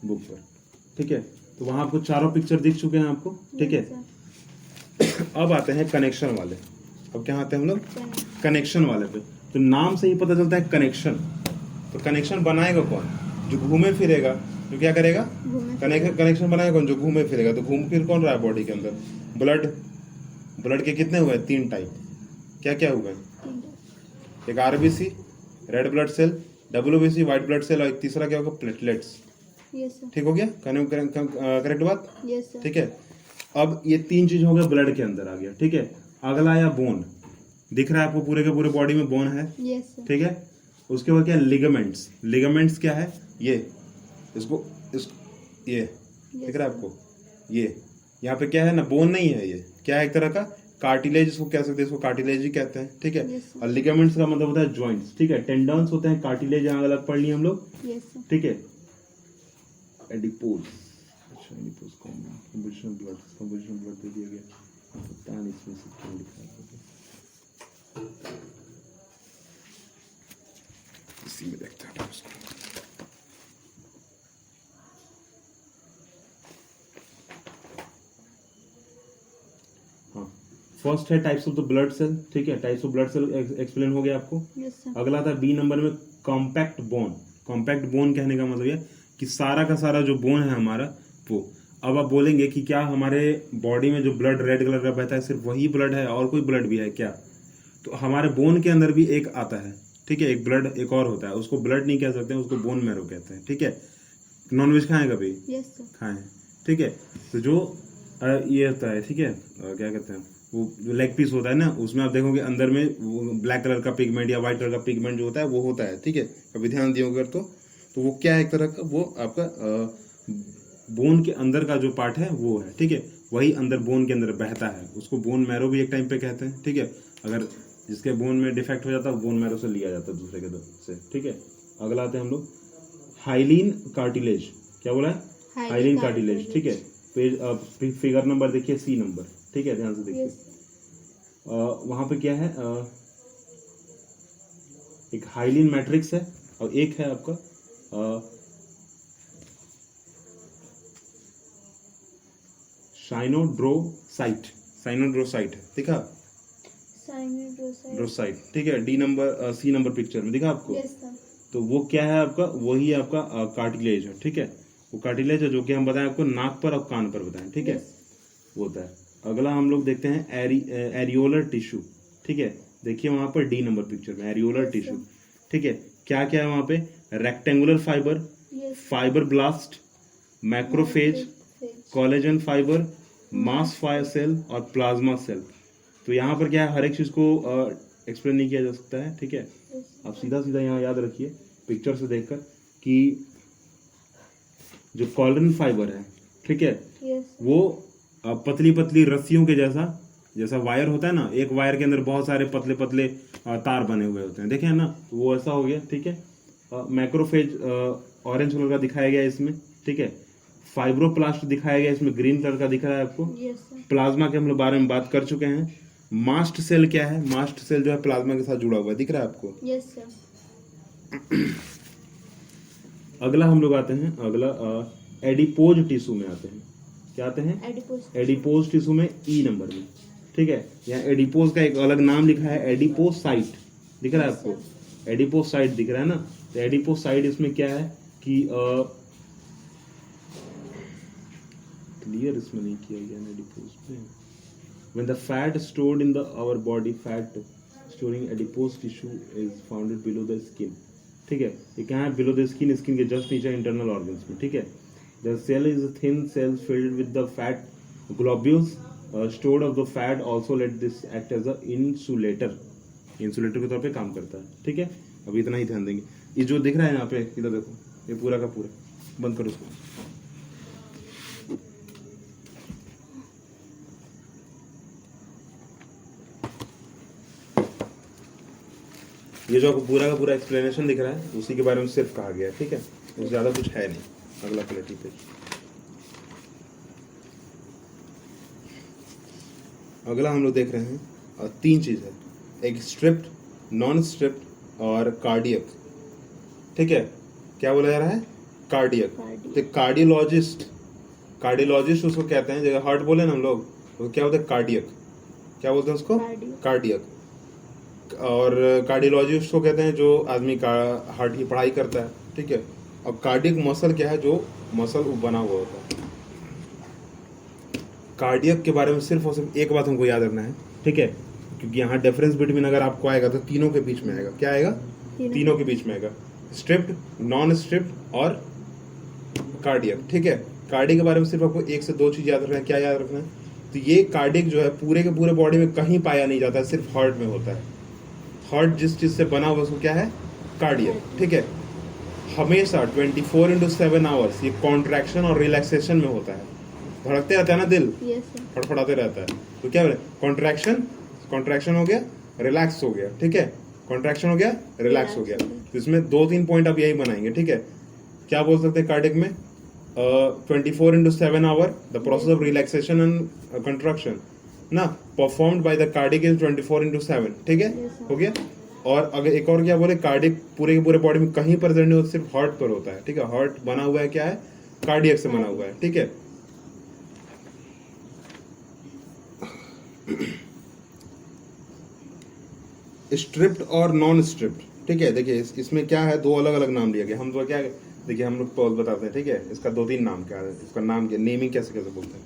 Speaker 1: बुक पर। ठीक है, तो वहाँ आपको चारों पिक्चर दिख चुके हैं आपको। ठीक है, अब आते हैं कनेक्शन वाले। अब क्या आते हैं हम लोग? कनेक्शन वाले पे। तो नाम से ही पता चलता है कनेक्शन। तो कनेक्शन बनाएगा कौन? जो घूमे फिरेगा। जो क्या करेगा? कनेक्शन बनाएगा कौन? जो घूमे फिरेगा। तो घूम फिर कौन रहा है बॉडी के अंदर? ब्लड। ब्लड के कितने हुए? 3 टाइप। क्या क्या हुए? एक RBC, red blood cell, WBC, white blood cell, और एक तीसरा क्या होगा? प्लेटलेट्स। ठीक हो गया? करेक्ट बात? ठीक है, अब ये 3 चीज हो गया, ब्लड के अंदर आ गया। ठीक है, अगला आया बोन। दिख रहा है आपको पूरे के पूरे बॉडी में बोन है। ठीक है, उसके बाद क्या? लिगामेंट्स। लिगामेंट्स क्या है? ये ये दिख रहा है आपको? ये यहाँ पे क्या है ना, बोन नहीं है, ये क्या है? एक तरह का कार्टिलेज इसको कह सकते हैं, इसको कार्टिलेज ही कहते हैं। ठीक है, और लिगामेंट्स का मतलब होता है जॉइंट्स। ठीक है, टेंडन्स होते हैं, कार्टिलेज यहाँ अलग पढ़ लिए हम लोग। ठीक है, एडिपोज। अच्छा, एडिपोज कंपोजिशन ब्लड दे दिया गया, पता नहीं इसमें से क्यों लिखा है। इसी में देखते हैं उसको। हाँ, फर्स्ट है types of the blood cell. ठीक है, types of blood cell explain हो गया आपको। अगला था बी नंबर में कॉम्पैक्ट बोन। कॉम्पैक्ट बोन कहने का मतलब ये कि सारा का सारा जो बोन है हमारा वो। अब आप बोलेंगे कि क्या हमारे बॉडी में जो ब्लड रेड कलर का बहता है सिर्फ वही ब्लड है और कोई ब्लड भी है क्या? तो हमारे बोन के अंदर भी एक आता है। ठीक है, एक ब्लड एक और होता है, उसको ब्लड नहीं कह सकते हैं, उसको बोन मैरो कहते हैं। ठीक है, नॉनवेज खाएं कभी? खाएं। ठीक है, तो जो ये होता है, ठीक है, क्या कहते हैं वो, जो लेग पीस होता है ना, उसमें आप देखोगे अंदर में वो ब्लैक कलर का पिगमेंट या व्हाइट कलर का पिगमेंट जो होता है वो होता है। ठीक है, कभी ध्यान दियोगे तो वो क्या है? एक तरह का वो आपका बोन के अंदर का जो पार्ट है वो है। ठीक है, वही अंदर बोन के अंदर बहता है, उसको बोन मैरो भी एक टाइम पे कहते हैं। ठीक है, अगर जिसके बोन में डिफेक्ट हो जाता है बोन मैरो से लिया जाता है दूसरे के से। ठीक है, अगला आते हैं हम लोग हाइलिन कार्टिलेज। क्या बोला है? Hyaline cartilage. ठीक है, पेज फिगर नंबर देखिए, सी नंबर। ठीक है, ध्यान से देखिए। वहां पे क्या है? एक हाइलिन मैट्रिक्स है और एक है आपका साइनोड्रोसाइट। साइनोड्रोसाइट है, दिखा? ड्रोसाइट। ठीक है, D number C number picture में दिखा आपको? तो वो क्या है आपका? वही आपका कार्टिलेज है। ठीक है, वो कार्टिलेज है जो कि हम बताएं आपको नाक पर और कान पर बताएं। ठीक है, वो होता है। अगला हम लोग देखते हैं एरियोलर टिश्यू। ठीक है, देखिए वहां पर डी नंबर पिक्चर में एरियोलर टिश्यू। ठीक है, क्या क्या है वहां पे? Rectangular fibre, fibroblast, macrophage, collagen fibre, mast फायर सेल और प्लाज्मा सेल। तो यहाँ पर क्या है? हर एक चीज को एक्सप्लेन नहीं किया जा सकता है। ठीक है, आप सीधा सीधा यहाँ याद रखिए पिक्चर से देखकर कि जो कोलेजन फाइबर है, ठीक है, वो पतली पतली रस्सियों के जैसा वायर होता है ना, एक वायर के अंदर बहुत सारे पतले पतले तार बने हुए होते हैं, देखे ना? तो वो ऐसा हो गया। ठीक है, मैक्रोफेज ऑरेंज कलर का दिखाया गया इसमें। ठीक है, फाइब्रोप्लास्ट दिखाया गया इसमें, ग्रीन कलर का दिख रहा है आपको। प्लाज्मा के हम लोग बारे में बात कर चुके हैं। मास्ट सेल क्या है? मास्ट सेल जो है प्लाज्मा के साथ जुड़ा हुआ है, दिख रहा है आपको? अगला हम लोग आते हैं, अगला एडिपोज टिश्यू में आते हैं। क्या आते हैं? एडिपोज टिश्यू में ई नंबर में। ठीक है, यहाँ एडिपोज का एक अलग नाम लिखा है, एडिपोसाइट। दिख रहा है आपको? एडिपोसाइट दिख रहा है ना? तो एडिपोसाइट इसमें क्या है कि क्लियर इसमें नहीं किया गया एडिपोज में। When the fat stored in our body, fat storing adipose tissue is found below the skin. ठीक है, ये कहाँ है? below the skin, स्किन के जस्ट नीचे इंटरनल ऑर्गन्स में। ठीक है, the cell is a thin cell filled with the fat globules stored of the fat also let this act as a insulator के तौर पे काम करता है। ठीक है, अभी इतना ही ध्यान देंगे। ये जो दिख रहा है यहाँ पे, इधर देखो, ये पूरा का पूरा बंद करो इसको। ये जो आपको पूरा का पूरा एक्सप्लेनेशन दिख रहा है उसी के बारे में सिर्फ कहा गया है, ठीक है, उससे ज़्यादा कुछ है नहीं। अगला क्वालिटी पे, अगला हम लोग देख रहे हैं और 3 चीज़ है, एक स्ट्रिप्ड, नॉन स्ट्रिप्ड और कार्डियक, ठीक है। क्या बोला जा रहा है? कार्डियक। तो कार्डियोलॉजिस्ट उसको कहते हैं, जगह हार्ट बोले ना हम लोग तो क्या बोलते हैं? कार्डियक। क्या बोलते हैं उसको? कार्डियक। और कार्डियोलॉजिस्ट को कहते हैं जो आदमी का हार्ट की पढ़ाई करता है, ठीक है। और कार्डियक मसल क्या है? जो मसल बना हुआ होता है। कार्डियक के बारे में सिर्फ और सिर्फ एक बात हमको याद रखना है, ठीक है, क्योंकि यहाँ डिफरेंस बिटवीन अगर आपको आएगा तो तीनों के बीच में आएगा। क्या आएगा? तीनों के बीच में आएगा, स्ट्रिप्ड, नॉन स्ट्रिप्ड और कार्डियक, ठीक है। कार्डियक के बारे में सिर्फ आपको 1 से 2 चीज याद रखना है। क्या याद रखना है? तो ये कार्डियक जो है पूरे के पूरे बॉडी में कहीं पाया नहीं जाता है, सिर्फ हार्ट में होता है। हार्ट जिस चीज से बना हुआ उसको क्या है? कार्डियक, ठीक है। हमेशा 24/7 आवर्स ये कॉन्ट्रैक्शन और रिलैक्सेशन में होता है। धड़कते रहता है ना दिल, फड़फड़ाते रहता है, तो क्या बोले? कॉन्ट्रैक्शन हो गया, रिलैक्स हो गया, ठीक है। कॉन्ट्रैक्शन हो गया, रिलैक्स हो गया। तो इसमें 2-3 पॉइंट आप यही बनाएंगे, ठीक है। क्या बोल सकते हैं कार्डियक में? 24/7 hour the process of relaxation and contraction ना performed by the cardiac is 24/7, ठीक है। हो गया। और अगर एक और क्या बोले, कार्डियक पूरे के पूरे बॉडी में कहीं प्रेजेंट नहीं होता, सिर्फ हार्ट पर होता है, ठीक है। हार्ट बना हुआ है क्या है? कार्डियक से बना हुआ है, ठीक है। स्ट्रिप्ड और नॉन स्ट्रिप्ड, ठीक है। देखिए इसमें क्या है, 2 अलग अलग नाम लिया गया। हम तो क्या, देखिए हम लोग पॉज बताते हैं, ठीक है। इसका 2-3 नाम क्या है, इसका नाम क्या, नेमिंग कैसे कैसे बोलते हैं?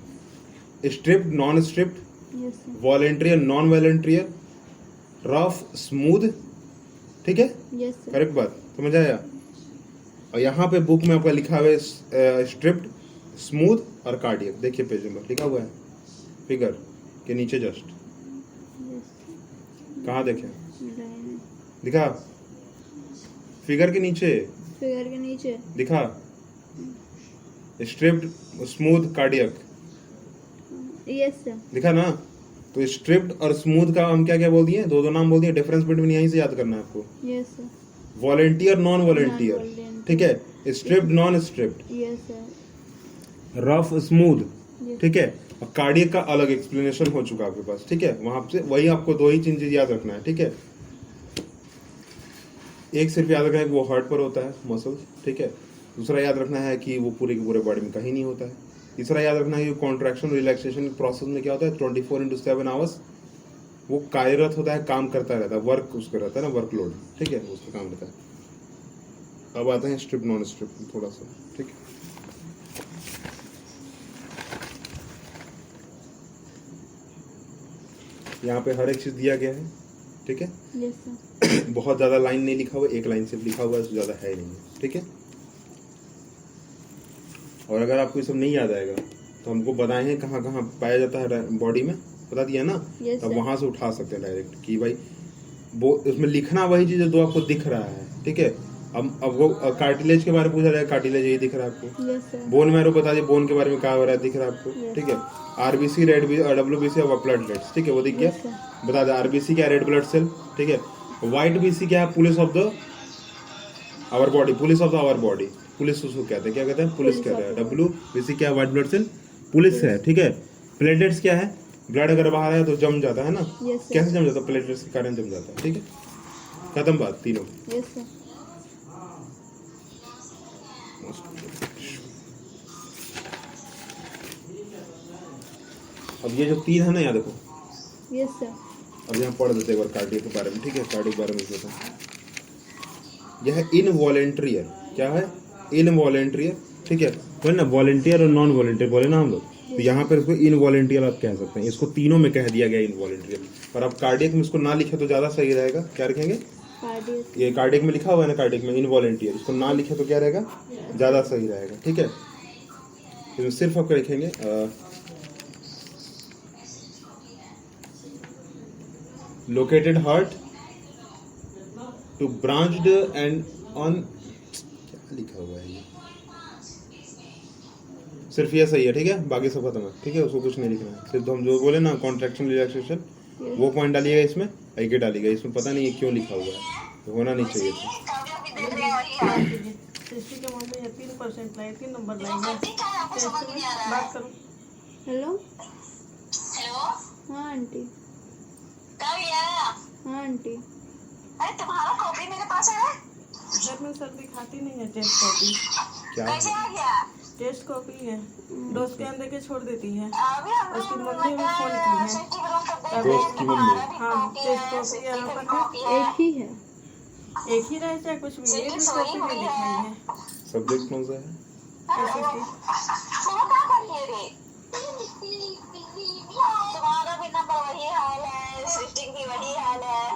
Speaker 1: Striped, non striped, voluntary, non voluntary, rough, smooth, ठीक है। करेक्ट बात, समझ आया? और यहाँ पे बुक में आपका लिखा हुआ है स्ट्रिप्ड, स्मूथ और कार्डियक। देखिए पेज नंबर लिखा हुआ है फिगर के नीचे, जस्ट कहाँ देखें? दिखा? फिगर के नीचे दिखा, स्ट्रिप्ड, स्मूथ, कार्डियक, दिखा ना? तो स्ट्रिप्ड और स्मूथ का हम क्या क्या बोल दिए? 2 नाम बोल दिए। डिफरेंस बिटवीन यहीं से याद करना है आपको। वॉलेंटियर, नॉन वॉलेंटियर, ठीक है। Striped, non striped, rough, smooth, ठीक है। और कार्डियक का अलग एक्सप्लेनेशन हो चुका आपके पास, ठीक है। वहां से वही आपको 2 ही चीज याद रखना है, ठीक है। एक सिर्फ याद रखना है कि वो हार्ट पर होता है मसल, ठीक है। दूसरा याद रखना है कि वो पूरे के पूरे बॉडी में कहीं नहीं होता है। तीसरा याद रखना है कि कॉन्ट्रैक्शन रिलैक्सेशन प्रोसेस में क्या होता है? 24/7 आवर्स वो कार्यरत होता है, काम करता रहता है, वर्क उसका रहता है ना, वर्कलोड, ठीक है, उसका काम रहता है। अब आते हैं स्ट्रिप नॉन स्ट्रिप थोड़ा सा, ठीक है। यहाँ पे हर एक चीज दिया गया है, ठीक है। बहुत ज्यादा लाइन नहीं लिखा हुआ, 1 लाइन सिर्फ लिखा हुआ है, उससे ज्यादा है नहीं, ठीक है। और अगर आपको ये सब नहीं याद आएगा तो हमको बताए हैं कहाँ कहाँ पाया जाता है बॉडी में, बता दिया ना। तब वहां से उठा सकते हैं डायरेक्ट कि भाई वो उसमें लिखना वही चीज है जो आपको दिख रहा है, ठीक है। अब वो कार्टिलेज के बारे में पूछा जाए, कार्टिलेज यही दिख रहा है आपको। बोन मैरो बता दिए, बोन के बारे में क्या हो रहा है, दिख रहा है आपको, ठीक है। आरबीसी, रेड डब्ल्यूबीसी और प्लेटलेट्स, ठीक है, वो दिख गया। बता दे आरबीसी क्या है? रेड ब्लड सेल, ठीक है। व्हाइट बीसी क्या है? Police of the our body, police of the our body, police उसको कहते हैं, क्या कहते हैं? पुलिस कहते हैं। डब्ल्यूबीसी क्या है? व्हाइट ब्लड सेल, पुलिस है, ठीक है। प्लेटलेट्स क्या है? ब्लड अगर बाहर है तो जम जाता है ना, कैसे जम जाता है? प्लेटलेट्स के कारण जम जाता है, ठीक है। खत्म बात, तीनों। अब ये जो 3 है ना, याद रखो। अब यहाँ पढ़ देते एक बार कार्डियक के बारे में, ठीक है। कार्डियक के बारे में देखो, यह है इनवॉलेंट्रियर। क्या है? इनवॉलेंट्रियर, ठीक है। बोले ना वॉलेंटियर और नॉन वॉलेंटियर बोले ना हम लोग, तो यहाँ पर इसको इनवॉलेंटियर आप कह सकते हैं। इसको तीनों में कह दिया गया इनवॉलेंटियर। और आप कार्डियक में इसको ना लिखे तो ज्यादा सही रहेगा। क्या रखेंगे? ये कार्डियक में लिखा हुआ है ना, कार्डियक में इनवॉलेंटियर, इसको ना लिखे तो क्या रहेगा? ज्यादा सही रहेगा, ठीक है। इसमें सिर्फ आपको लिखेंगे located heart to branched and on, क्या लिखा हुआ है ये? सिर्फ ये सही है, ठीक है। बाकी सब खत्म है, ठीक है। उसको कुछ नहीं लिखना है, सिर्फ हम जो बोले ना कॉन्ट्रैक्शन रिलैक्सेशन वो पॉइंट डालिएगा इसमें, एक डालिएगा इसमें। पता नहीं ये क्यों लिखा हुआ है, तो होना नहीं चाहिए था।
Speaker 3: सृष्टि के मम्मी है 3% लाई, 3 नंबर लाई है टेस्ट में। बात करो।
Speaker 2: हेलो
Speaker 4: हेलो,
Speaker 2: हाँ आंटी।
Speaker 4: कब यार?
Speaker 2: हाँ आंटी।
Speaker 4: अरे तुम्हारा कॉपी मेरे पास है?
Speaker 3: घर में सर दिखाती नहीं है टेस्ट कॉपी।
Speaker 1: क्या
Speaker 4: कैसे आ गया?
Speaker 3: टेस्ट कॉपी है, डोज के अंदर के छोड़ देती है।
Speaker 4: अभी हम
Speaker 3: उसकी
Speaker 4: लोग
Speaker 3: मम्मी भी फोन की है।
Speaker 4: सिटी बिलोंग करते हैं,
Speaker 1: दोस्त की मम्मी।
Speaker 3: हाँ,
Speaker 4: कॉपी
Speaker 3: टेस्ट
Speaker 4: है,
Speaker 3: कॉपी
Speaker 4: सिटी
Speaker 3: यहाँ
Speaker 4: की
Speaker 3: पर
Speaker 4: कॉपी
Speaker 2: एक
Speaker 4: है।
Speaker 2: ही है।
Speaker 3: एक ही रहे चाहे कुछ भी, एक भी कॉपी में दिखाई है।
Speaker 1: सब्जेक्ट कौन सा है?
Speaker 3: सृष्टि
Speaker 4: तुम क्या कर लिए रे? तुम्हारा भी नंबर वही हाल है, सृष्टि की वही हाल है।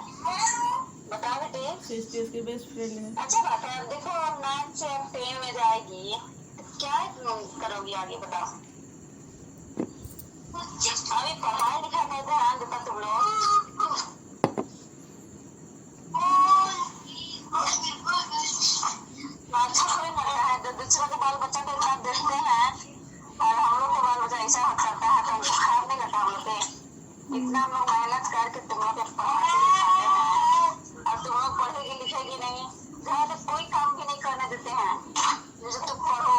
Speaker 4: बताओ बेटे।
Speaker 3: सृष्टि उसकी बेस्ट फ्रेंड है।
Speaker 4: अच्छा बात है, देखो 9 से 10 में जाएगी, क्या करोगी आगे बताओ? अभी पढ़ाई लिखाई में ध्यान देता तुम लोग। अच्छा थोड़ी लग रहा है, दूसरा के बाल बच्चा को इतना देखते हैं और हम लोग के बाल बच्चा ऐसा करता है तो खराब नहीं लगता हम लोग के? इतना हम लोग मेहनत करके तुम लोग के पढ़ाते लिखाते हैं और तुम लोग पढ़ेगी लिखेगी नहीं, घर पे कोई काम भी नहीं करने देते हैं। जैसे तुम पढ़ो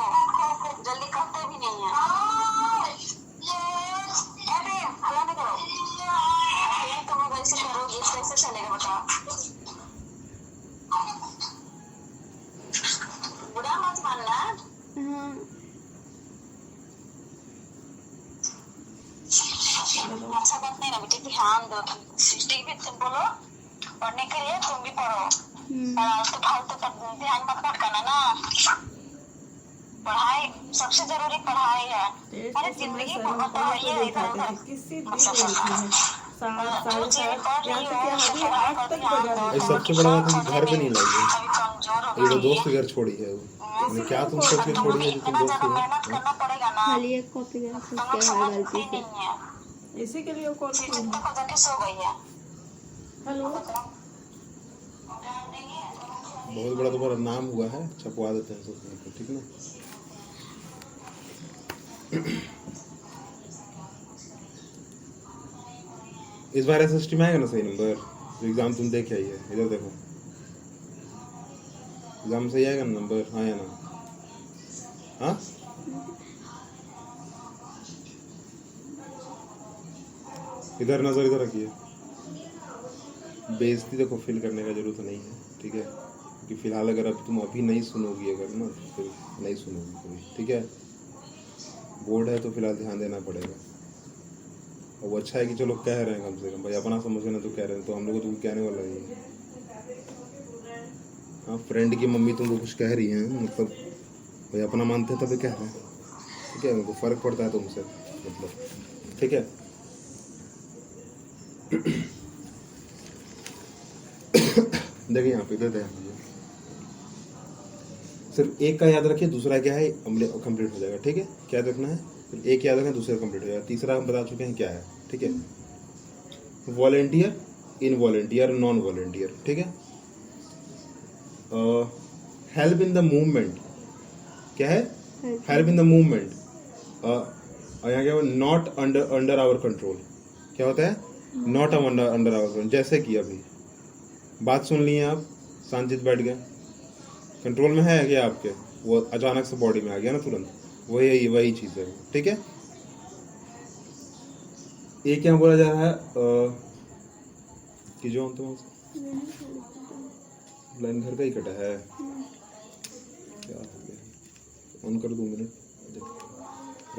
Speaker 4: जल्दी करते भी नहीं है। अरे हल्ला नहीं करो, अकेले तुम लोग ऐसे करोगे कैसे चलेगा बताओ? बुरा मत मानना।
Speaker 2: हाँ
Speaker 4: अच्छा बात नहीं ना बेटी, ध्यान दो। सृष्टि भी तुम बोलो पढ़ने के लिए, तुम भी पढ़ो। फालतू फालतू पर ध्यान मत भटकाना ना। पढ़ाई सबसे जरूरी पढ़ाई है।
Speaker 3: टेस्ट
Speaker 4: अरे
Speaker 3: के समय
Speaker 4: जिंदगी
Speaker 3: सर
Speaker 4: को
Speaker 3: हम
Speaker 4: बताओ
Speaker 3: पढ़े
Speaker 4: ये
Speaker 3: तो
Speaker 4: इधर
Speaker 3: दिखाते
Speaker 4: उधर
Speaker 3: थे, किसी दिन
Speaker 4: मत
Speaker 3: नहीं लिखी है। साढ़े
Speaker 4: जो चीज
Speaker 3: सात
Speaker 4: पढ़
Speaker 3: यहाँ
Speaker 4: रही
Speaker 3: तक
Speaker 4: हो
Speaker 3: कि
Speaker 4: उसे
Speaker 3: अभी
Speaker 4: पढ़ाई
Speaker 3: 8
Speaker 4: पर
Speaker 3: तक
Speaker 4: ध्यान
Speaker 3: बजा
Speaker 4: दो।
Speaker 1: ये
Speaker 3: देती है।
Speaker 1: सबसे बड़ा बात है कि घर पे नहीं लाई है।
Speaker 4: अभी कमजोर हो
Speaker 1: ये वो
Speaker 4: गई
Speaker 1: दोस्त के घर छोड़ी है वो। मैंने क्या तुम सोच के छोड़ी है जो तुम
Speaker 4: इतना
Speaker 1: दोस्त
Speaker 4: ज्यादा
Speaker 1: के
Speaker 4: मेहनत
Speaker 1: घर?
Speaker 4: करना पड़ेगा ना।
Speaker 2: खाली एक कॉपी का
Speaker 4: तुम लोग
Speaker 2: क्या है
Speaker 4: समझ
Speaker 2: गलती
Speaker 4: ही
Speaker 2: से।
Speaker 4: नहीं है।
Speaker 3: इसी के लिए वो कॉल की
Speaker 4: सीजन
Speaker 3: है।
Speaker 4: तक हो जाके सो गई है।
Speaker 3: हेलो
Speaker 1: बहुत बड़ा तुम्हारा नाम हुआ है, छपवा देते हैं सब, ठीक ना? इस बार एसएसटी में आएगा ना सही नंबर? जो एग्जाम तुम दे के आई है, इधर देखो, एग्जाम सही आएगा ना नंबर? हाँ या ना? हाँ इधर नजर इधर रखिए। बेइज्जती देखो फील करने का जरूरत नहीं है, ठीक है? क्योंकि फिलहाल अगर अब तुम अभी नहीं सुनोगी अगर ना, तो फिर नहीं सुनोगी कभी, ठीक है? बोर्ड है तो फिलहाल ध्यान देना पड़ेगा। और वो अच्छा है कि चलो कह रहे हैं, कम से कम भाई अपना समझे ना तो कह रहे हैं, तो हम लोग को तो कोई कहने वाला नहीं है। हाँ, फ्रेंड की मम्मी तुमको कुछ कह रही हैं, मतलब भाई अपना मानते हैं तभी कह रहे हैं, ठीक है? उनको फर्क पड़ता है तुमसे, मतलब, ठीक है? देखिए यहाँ पे देते हैं, सिर्फ एक का याद रखिए, दूसरा क्या है कंप्लीट हो जाएगा, ठीक है? क्या देखना है? सिर्फ एक याद रखें, दूसरा कंप्लीट हो जाएगा, तीसरा हम बता चुके हैं क्या है, ठीक है? वॉलेंटियर, इनवॉलेंटियर, नॉन वॉलेंटियर, ठीक है? हेल्प इन द मूवमेंट, क्या है? Help in the movement. यहाँ क्या नॉट अंडर आवर कंट्रोल, क्या होता है? Not under our control. जैसे कि अभी बात सुन ली है आप, शांतित बैठ गए, कंट्रोल में है क्या आपके? वो अचानक से बॉडी में आ गया ना तुरंत, वही चीज है, ठीक है? ये क्या बोला जा रहा है कि जो तो लाइन घर का ही कटा है, क्या हो गया? ऑन कर 2 मिनट,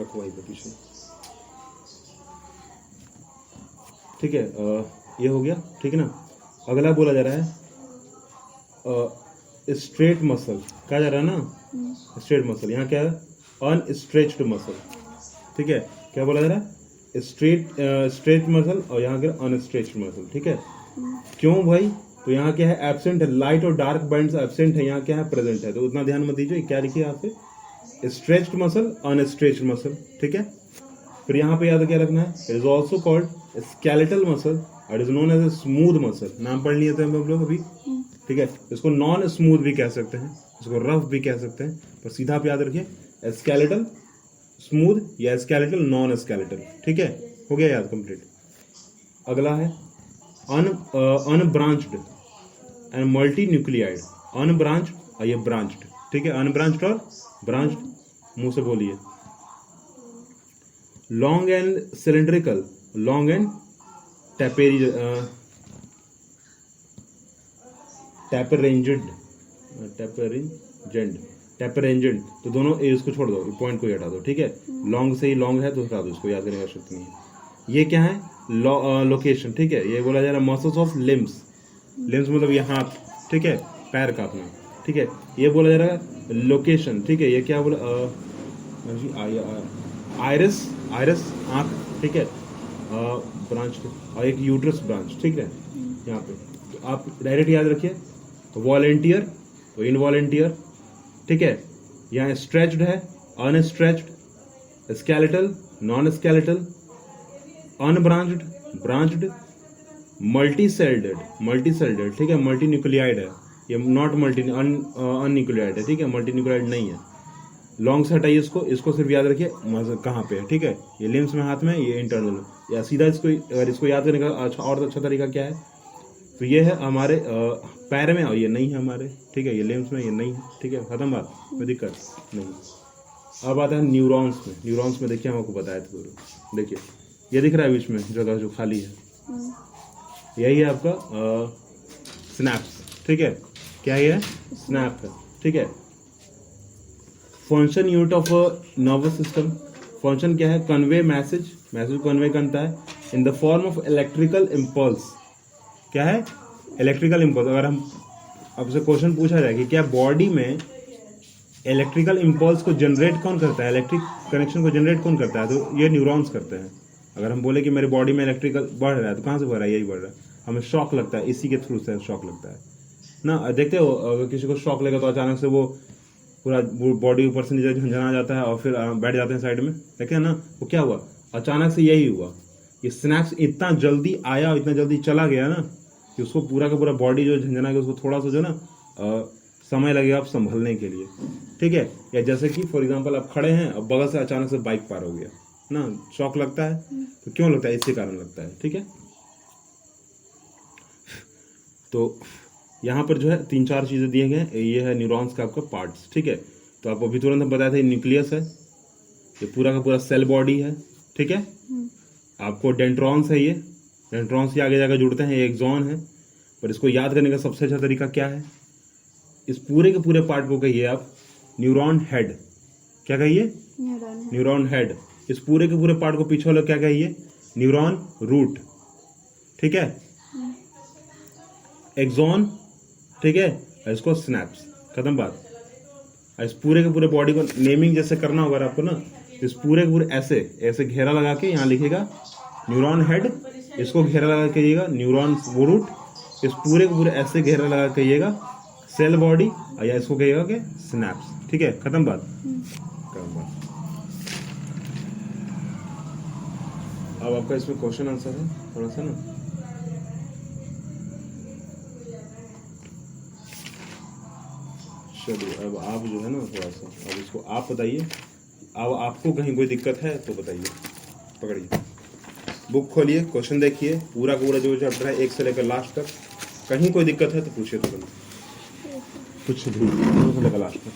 Speaker 1: रखो वहीं पे पीछे, ठीक है? ये हो गया, ठीक है ना? अगला बोला जा रहा है स्ट्रेट मसल, कहा जा रहा है ना? स्ट्रेट मसल, यहाँ क्या है? अनस्ट्रेच्ड मसल, ठीक है? क्या बोला जा रहा है? स्ट्रेट मसल, और यहाँ क्या? अनस्ट्रेच्ड मसल, ठीक है? क्यों भाई? तो यहाँ क्या है? एब्सेंट है, लाइट और डार्क बैंड्स एब्सेंट है, यहाँ क्या है? प्रेजेंट है, तो उतना ध्यान मत दीजिए। क्या लिखिए यहाँ पे? स्ट्रेच्ड मसल, अनस्ट्रेच्ड मसल, ठीक है? फिर यहाँ पे याद क्या रखना है? It is also called skeletal muscle, it is known as a smooth muscle. नाम पढ़ लिए थे हम लोग अभी, ठीक है? इसको नॉन स्मूथ भी कह सकते हैं, इसको रफ भी कह सकते हैं, पर सीधा आप याद रखिए स्केलेटल स्मूथ या स्केलेटल नॉन स्केलेटल, ठीक है? हो गया याद, कंप्लीट। अगला है unbranched and multi nuclide, unbranched और ये ब्रांच्ड, ठीक है, अनब्रांच्ड और ब्रांच्ड, मुंह से बोलिए। Long and cylindrical, long and tapering, तो दोनों इसको छोड़ दो, पॉइंट को हटा दो, ठीक है। लॉन्ग से ही लॉन्ग है तो हटा दो, इसको याद करने की आवश्यकता नहीं है। ये क्या है, लोकेशन, ठीक है, ये बोला जा रहा है मसल्स ऑफ लिम्स, लिम्स मतलब ये हाथ, ठीक है, पैर का अपना, ठीक है, ये बोला जा रहा है लोकेशन, ठीक है। ये क्या बोला, आइरिस, आइरिस आँख, ठीक है, ब्रांच और एक यूट्रस ब्रांच, ठीक है, यहाँ पे। तो आप डायरेक्ट याद रखिए, वॉलेंटियर तो इनवॉलेंटियर, ठीक है, यहाँ स्ट्रेच्ड है, unstretched, skeletal, non skeletal, unbranched, branched, multi celled, ठीक है, मल्टी न्यूक्लियाइड है, ये नॉट मल्टी अनन्यूक्लियाइड है, ठीक है, मल्टी न्यूक्लियाइड नहीं है। लॉन्ग से हटाइए इसको सिर्फ याद रखिए कहाँ पे है, ठीक है, ये लिम्स में हाथ में, ये इंटरनल, या सीधा इसको, अगर इसको याद करने का अच्छा तरीका क्या है, तो ये है हमारे पैर में और ये नहीं है हमारे, ठीक है, ये लिम्स में, ये नहीं है, ठीक है, खत्म बात, कोई दिक्कत नहीं। अब आता है न्यूरॉन्स में। न्यूरॉन्स में देखिए, हम आपको बताया था पूरा, देखिए ये दिख रहा है बीच में जगह जो खाली है, यही है आपका स्नैप्स, ठीक है, क्या है, स्नैप है, ठीक है। Function unit of nervous system, function क्या है, कन्वे मैसेज, मैसेज कन्वे करता है in the form of electrical impulse, क्या है, इलेक्ट्रिकल इम्पल्स। अगर हम आपसे क्वेश्चन पूछा जाए कि क्या बॉडी में इलेक्ट्रिकल इम्पल्स को जनरेट कौन करता है, इलेक्ट्रिक कनेक्शन को जनरेट कौन करता है, तो ये न्यूरॉन्स करते हैं। अगर हम बोले कि मेरी बॉडी में इलेक्ट्रिकल बढ़ रहा है, तो कहाँ से बढ़ रहा है, यही बढ़ रहा है, हमें शॉक लगता है, इसी के थ्रू से शॉक लगता है ना। देखते हो अगर किसी को शॉक लगा तो अचानक से वो पूरा बॉडी ऊपर से नीचे झंझना जाता है और फिर बैठ जाते हैं साइड में, देखे है ना, वो क्या हुआ, अचानक से यही हुआ, ये स्नैप्स इतना जल्दी आया और इतना जल्दी चला गया ना कि उसको पूरा का पूरा बॉडी जो झंझना गया, उसको थोड़ा सा जो ना समय लगेगा आप संभलने के लिए, ठीक है। या जैसे कि फॉर एग्जांपल आप खड़े हैं और बगल से अचानक से बाइक पार हो गया ना, शॉक लगता है, तो क्यों लगता है, इसी कारण लगता है, ठीक है। तो यहाँ पर जो है 3-4 चीज़ें दिए गए हैं, ये है न्यूरॉन्स का आपका पार्ट्स, ठीक है। तो आपको अभी तुरंत बताया था, न्यूक्लियस है, ये पूरा का पूरा सेल बॉडी है, ठीक है। आपको डेंड्रॉन्स है, ये डेंड्रॉन्स से आगे जाकर जुड़ते हैं, ये एक्सॉन है। पर इसको याद करने का सबसे अच्छा तरीका क्या है, इस पूरे के पूरे पार्ट को कहिए आप न्यूरॉन हेड, क्या कहिए, न्यूरॉन हेड। इस पूरे के पूरे पार्ट को पीछे वाला क्या कहिए, न्यूरॉन रूट, ठीक है, एक्सॉन, ठीक है, इसको स्नैप्स, खत्म बात। इस पूरे के पूरे बॉडी को नेमिंग जैसे करना होगा आपको ना, इस पूरे के पूरे ऐसे ऐसे घेरा लगा के यहाँ लिखेगा न्यूरॉन हेड, इसको घेरा लगा कहिएगा न्यूरॉन रूट, इस पूरे के पूरे ऐसे घेरा लगा कहिएगा सेल बॉडी, या इसको कहिएगा कि स्नैप्स, ठीक है, खत्म बात, खत्म बात। अब आपका इसमें क्वेश्चन आंसर है थोड़ा सा ना, चलिए अब आप जो है ना थोड़ा सा अब इसको आप बताइए, अब आपको कहीं कोई दिक्कत है तो बताइए, पकड़िए बुक खोलिए, क्वेश्चन देखिए, पूरा का पूरा जो चैप्टर है 1 से लेकर लास्ट तक, कहीं कोई दिक्कत है तो पूछिए तुरंत, कुछ भी से लेकर लास्ट तक।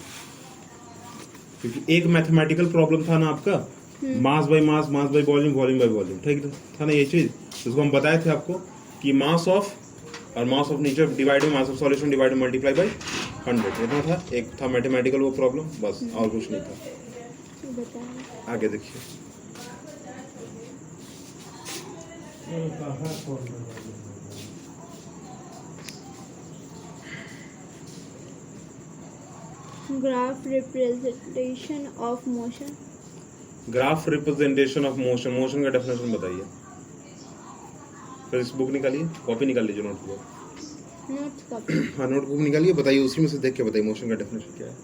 Speaker 1: क्योंकि एक मैथमेटिकल प्रॉब्लम था ना आपका, mass by mass, mass by volume, volume by volume, ठीक था ना ये चीज, जिसको हम बताए थे आपको कि मास ऑफ और mass of nature divide by mass of solution divide multiply by 100, इतना था, एक था मैथमेटिकल वो प्रॉब्लम, बस और कुछ नहीं था। आगे देखिए,
Speaker 2: graph representation of motion,
Speaker 1: graph representation of motion, motion का डेफिनेशन बताइए। फिर इस बुक निकालिए, कॉपी निकाल लीजिए, नोटबुक,
Speaker 2: नोट्स कॉपी,
Speaker 1: हाँ नोटबुक निकालिए, बताइए उसी में से देख के बताइए मोशन का डेफिनेशन क्या है।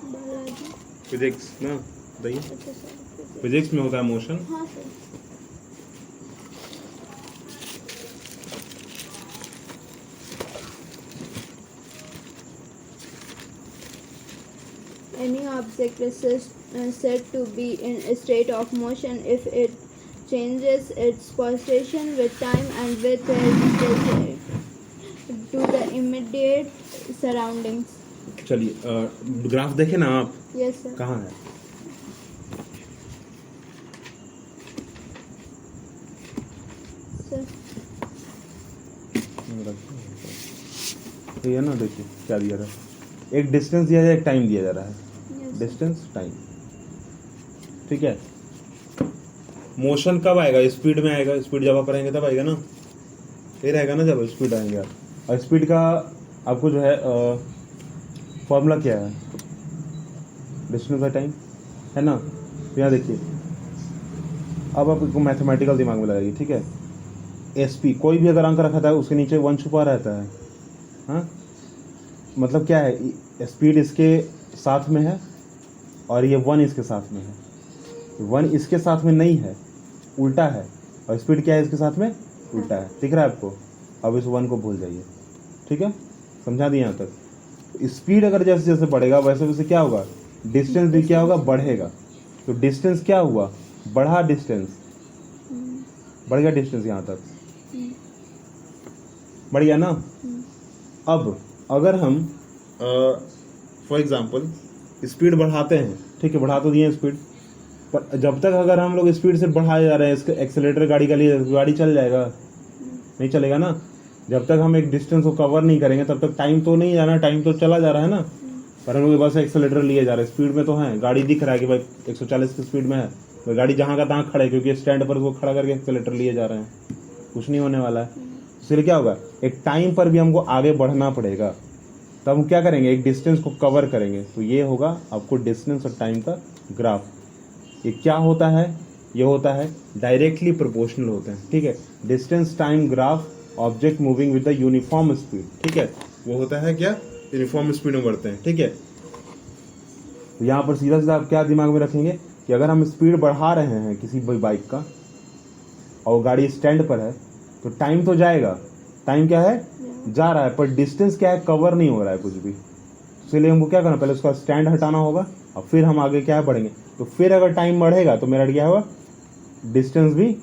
Speaker 2: बायोलॉजी,
Speaker 1: फिजिक्स ना बताइए,
Speaker 2: अच्छा सर,
Speaker 1: फिजिक्स में होता है मोशन।
Speaker 2: हाँ sir. Any object is said to be in a state of motion if it changes its position with time and with respect to the immediate surroundings.
Speaker 1: चलिए graph देखे ना आप,
Speaker 2: Yes, sir.
Speaker 1: कहाँ है?
Speaker 2: Sir.
Speaker 1: तो ये ना देखिए क्या दिया रहा है, एक डिस्टेंस दिया जा रहा है, एक टाइम दिया जा रहा है,
Speaker 2: Yes.
Speaker 1: डिस्टेंस टाइम, ठीक है। मोशन कब आएगा? स्पीड में आएगा, स्पीड जब आप रहेंगे तब आएगा ना, ये रहेगा ना जब स्पीड आएंगे आप। और स्पीड का आपको जो है फॉर्मूला क्या है? डिस्टेंस बाय टाइम है ना। तो यहाँ देखिए, अब आप इसको मैथमेटिकल दिमाग में लगाइए, ठीक है। एसपी कोई भी अगर अंक रखा था उसके नीचे 1 छुपा रहता है, हाँ, मतलब क्या है, स्पीड इसके साथ में है और ये 1 इसके साथ में है। 1 इसके साथ में नहीं है, उल्टा है, और स्पीड क्या है इसके साथ में, उल्टा है। दिख रहा है आपको? अब इस 1 को भूल जाइए, ठीक है, समझा दिए यहाँ तक। स्पीड अगर जैसे जैसे बढ़ेगा वैसे वैसे क्या होगा, डिस्टेंस भी क्या होगा, बढ़ेगा। तो डिस्टेंस क्या हुआ, बढ़ा डिस्टेंस, बढ़ गया डिस्टेंस, यहाँ तक बढ़ गया ना। अब अगर हम फॉर एग्जांपल स्पीड बढ़ाते हैं, ठीक है, बढ़ा तो दिए स्पीड, पर जब तक अगर हम लोग स्पीड से बढ़ाए जा रहे हैं, इसके एक्सेलेरेटर गाड़ी का लिए, गाड़ी चल जाएगा? नहीं चलेगा ना। जब तक हम एक डिस्टेंस को कवर नहीं करेंगे तब तक टाइम तो नहीं जाना, टाइम तो चला जा रहा है ना। पर हम लोग बस एक्सेलेरेटर लिए जा रहे हैं, स्पीड में तो है, गाड़ी दिख रहा है कि भाई 140 की स्पीड में है, तो गाड़ी जहाँ का तहाँ खड़े, क्योंकि स्टैंड पर उसको खड़ा करके एक्सेलेरेटर लिए जा रहे हैं, कुछ नहीं होने वाला है। इसलिए क्या होगा, एक टाइम पर भी हमको आगे बढ़ना पड़ेगा, तब हम क्या करेंगे, एक डिस्टेंस को कवर करेंगे। तो ये होगा आपको डिस्टेंस और टाइम का ग्राफ। ये क्या होता है, ये होता है डायरेक्टली प्रोपोर्शनल होते हैं, ठीक है। Distance time graph, object moving with the uniform speed, ठीक है, वो होता है क्या, यूनिफॉर्म स्पीड में बढ़ते हैं, ठीक है। तो यहाँ पर सीधा सीधा आप क्या दिमाग में रखेंगे कि अगर हम स्पीड बढ़ा रहे हैं किसी बाइक का और गाड़ी स्टैंड पर है, तो टाइम तो जाएगा, टाइम क्या है, जा रहा है, पर डिस्टेंस क्या है, कवर नहीं हो रहा है कुछ भी। इसलिए हमको क्या करना, पहले उसका स्टैंड हटाना होगा और फिर हम आगे क्या है, बढ़ेंगे। तो फिर अगर टाइम बढ़ेगा तो मेरा क्या होगा, डिस्टेंस भी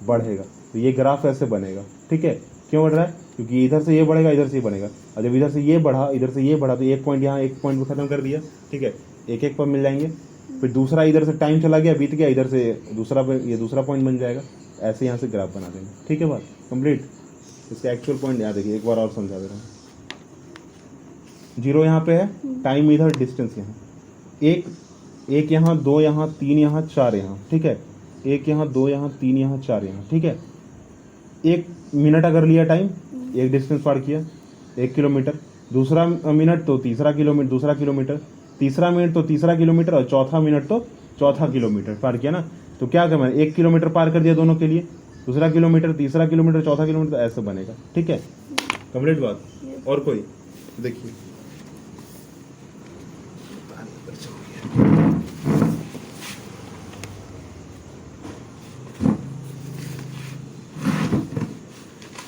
Speaker 1: बढ़ेगा। तो ये ग्राफ ऐसे बनेगा, ठीक है। क्यों बढ़ रहा है, क्योंकि इधर से ये बढ़ेगा, इधर से ये बढ़ेगा, और जब इधर से ये बढ़ा, इधर से ये बढ़ा, तो एक पॉइंट यहाँ, एक पॉइंट पे खत्म कर दिया, ठीक है, एक एक पर मिल जाएंगे। फिर दूसरा इधर से टाइम चला गया, बीत गया, इधर से दूसरा पे, ये दूसरा पॉइंट बन जाएगा। ऐसे यहाँ से ग्राफ बना देंगे, ठीक है, बात कंप्लीट। इसका एक्चुअल पॉइंट याद देखिए, एक बार और समझा दे रहा हूँ। 0 यहाँ पे है, टाइम इधर, डिस्टेंस यहाँ, एक यहाँ, 2 यहाँ, 3 यहाँ, 4 यहाँ, ठीक है, 1 यहाँ, 2 यहाँ, 3 यहाँ, 4 यहाँ, ठीक है। 1 मिनट अगर लिया टाइम, एक डिस्टेंस पार किया 1 किलोमीटर, दूसरा मिनट तो तीसरा किलोमीटर, दूसरा किलोमीटर, तीसरा मिनट तो तीसरा किलोमीटर, और चौथा मिनट तो चौथा किलोमीटर पार किया ना। तो क्या करना है, 1 किलोमीटर पार कर दिया दोनों के लिए, दूसरा किलोमीटर, तीसरा किलोमीटर, चौथा किलोमीटर, तो ऐसे बनेगा, ठीक है, कंप्लीट बात। और कोई देखिए,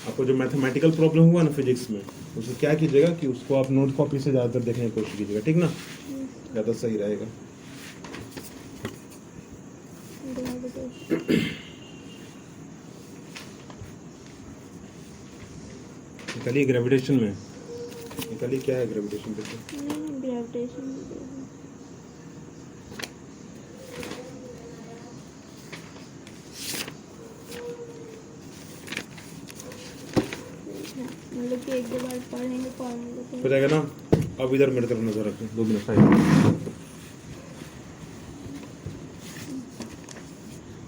Speaker 1: आपको जो मैथमेटिकल प्रॉब्लम हुआ ना फिजिक्स में, उसको क्या कीजिएगा कि उसको आप नोट कॉपी से ज़्यादातर देखने की कोशिश कीजिएगा, ठीक ना, ज़्यादा सही रहेगा। निकालिए ग्रेविटेशन में, निकालिए क्या है ग्रेविटेशन पे।
Speaker 2: ग्रेविटेशन मतलब कि एक दो बार पढ़ेंगे फॉर्मूला
Speaker 1: हो जाएगा ना। अब इधर मेरे तरफ नजर रखें, 2 मिनट साइड।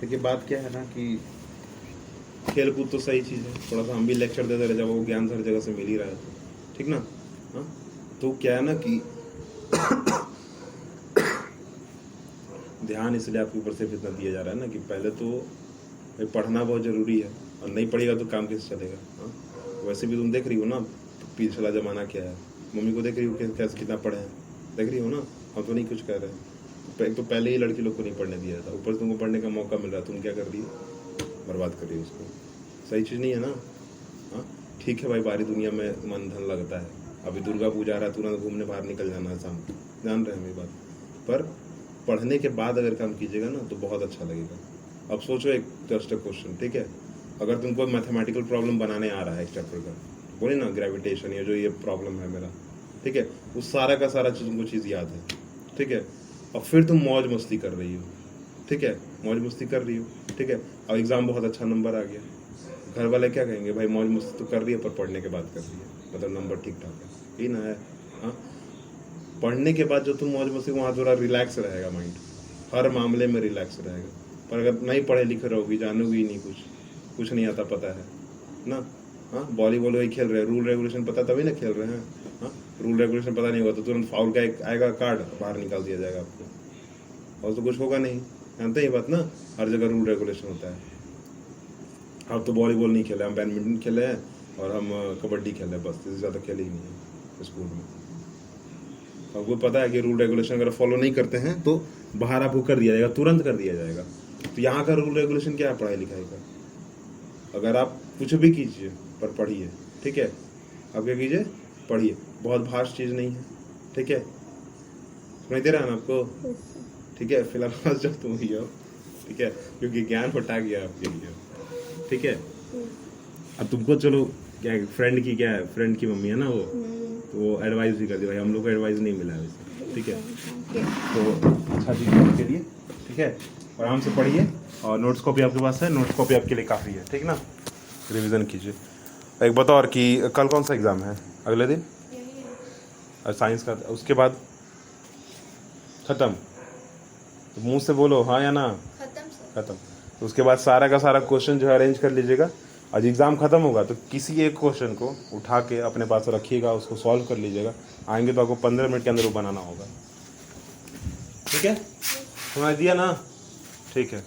Speaker 1: देखिए बात क्या है ना कि खेल कूद तो सही चीज़ है, थोड़ा सा हम भी लेक्चर देते रहे, जब वो ज्ञान हर जगह से मिल ही रहा है, ठीक ना। हाँ, तो क्या है ना कि ध्यान इसलिए आपके ऊपर सिर्फ इतना दिया जा रहा है ना कि पहले तो भाई पढ़ना बहुत ज़रूरी है, और नहीं पढ़ेगा तो काम कैसे चलेगा। हाँ, वैसे भी तुम देख रही हो ना पिछला ज़माना क्या है, मम्मी को देख रही हो कैसे कितना पढ़े हैं, देख रही हो ना। हम तो नहीं कुछ कर रहे हैं, एक तो पहले ही लड़की लोग को नहीं पढ़ने दिया था, ऊपर से तुमको पढ़ने का मौका मिल रहा है, तुम क्या कर रही हो, बर्बाद कर रही हो उसको। सही चीज़ नहीं है ना। हाँ ठीक है भाई, बाहरी दुनिया में मन धन लगता है, अभी दुर्गा पूजा आ रहा है, तुरंत घूमने बाहर निकल जाना है शाम को, जान रहे हैं मेरी बात। पर पढ़ने के बाद अगर काम कीजिएगा ना तो बहुत अच्छा लगेगा। अब सोचो एक जस्ट क्वेश्चन, ठीक है, अगर तुमको मैथमेटिकल प्रॉब्लम बनाने आ रहा है एक चैप्टर का, बोले ना ग्रेविटेशन या जो ये प्रॉब्लम है मेरा, ठीक है, उस सारा का सारा चीज तुमको चीज़ याद है, ठीक है, और फिर तुम मौज मस्ती कर रही हो, ठीक है, मौज मस्ती कर रही हो, ठीक है, और एग्ज़ाम बहुत अच्छा नंबर आ गया, घर वाले क्या कहेंगे, भाई मौज मस्ती तो कर रही है पर पढ़ने के बाद कर रही है, मतलब नंबर ठीक ठाक है, यही ना है। हाँ, पढ़ने के बाद जो तुम मौज मस्ती, वहाँ थोड़ा रिलैक्स रहेगा माइंड, हर मामले में रिलैक्स रहेगा। पर अगर नहीं पढ़े लिखे रहोगी, जानोगी ही नहीं, कुछ नहीं आता, पता है ना। हाँ, वॉलीबॉल वही खेल रहे हैं, रूल रेगुलेशन पता तभी ना खेल रहे हैं। हाँ, रूल रेगुलेशन पता नहीं होगा तो तुरंत फाउल का एक आएगा कार्ड, बाहर निकाल दिया जाएगा आपको, और तो कुछ होगा नहीं। जानते ही बात ना, हर जगह रूल रेगुलेशन होता है। अब तो वॉलीबॉल नहीं खेले, हम बैडमिंटन खेले हैं और हम कबड्डी खेले, बस इससे ज़्यादा खेले ही नहीं है स्कूल में। आपको पता है कि रूल रेगुलेशन अगर फॉलो नहीं करते हैं तो बाहर आपको कर दिया जाएगा, तुरंत कर दिया जाएगा। तो यहाँ का रूल रेगुलेशन क्या है पढ़ाई लिखाई का? अगर आप कुछ भी कीजिए पर पढ़िए, ठीक है, आप क्या कीजिए, पढ़िए, बहुत भाष चीज़ नहीं है, ठीक है, सुनाई दे रहा है ना आपको, ठीक है, फिलहाल जब तुम ही हो, ठीक है, क्योंकि ज्ञान बटा गया आपके लिए, ठीक है। अब तुमको चलो क्या फ्रेंड की, क्या है, फ्रेंड की मम्मी है ना वो, तो वो एडवाइस भी कर दी, भाई हम लोग को एडवाइस नहीं मिला है वैसे, ठीक है, तो अच्छा चीज़ के लिए, ठीक है, आराम से पढ़िए, और नोट्स कॉपी आपके पास है, नोट्स कॉपी आपके लिए काफ़ी है, ठीक ना, रिवीजन कीजिए। एक बताओ और कि कल कौन सा एग्ज़ाम है, अगले दिन और साइंस का, उसके बाद ख़त्म, तो मुंह से बोलो हाँ या ना, ख़त्म। तो उसके बाद सारा का सारा क्वेश्चन जो है अरेंज कर लीजिएगा, आज एग्ज़ाम ख़त्म होगा तो किसी एक क्वेश्चन को उठा के अपने पास रखिएगा, उसको सॉल्व कर लीजिएगा, आएंगे तो आपको 15 मिनट के अंदर वो बनाना होगा, ठीक है, सुनाई दिया ना, ठीक है।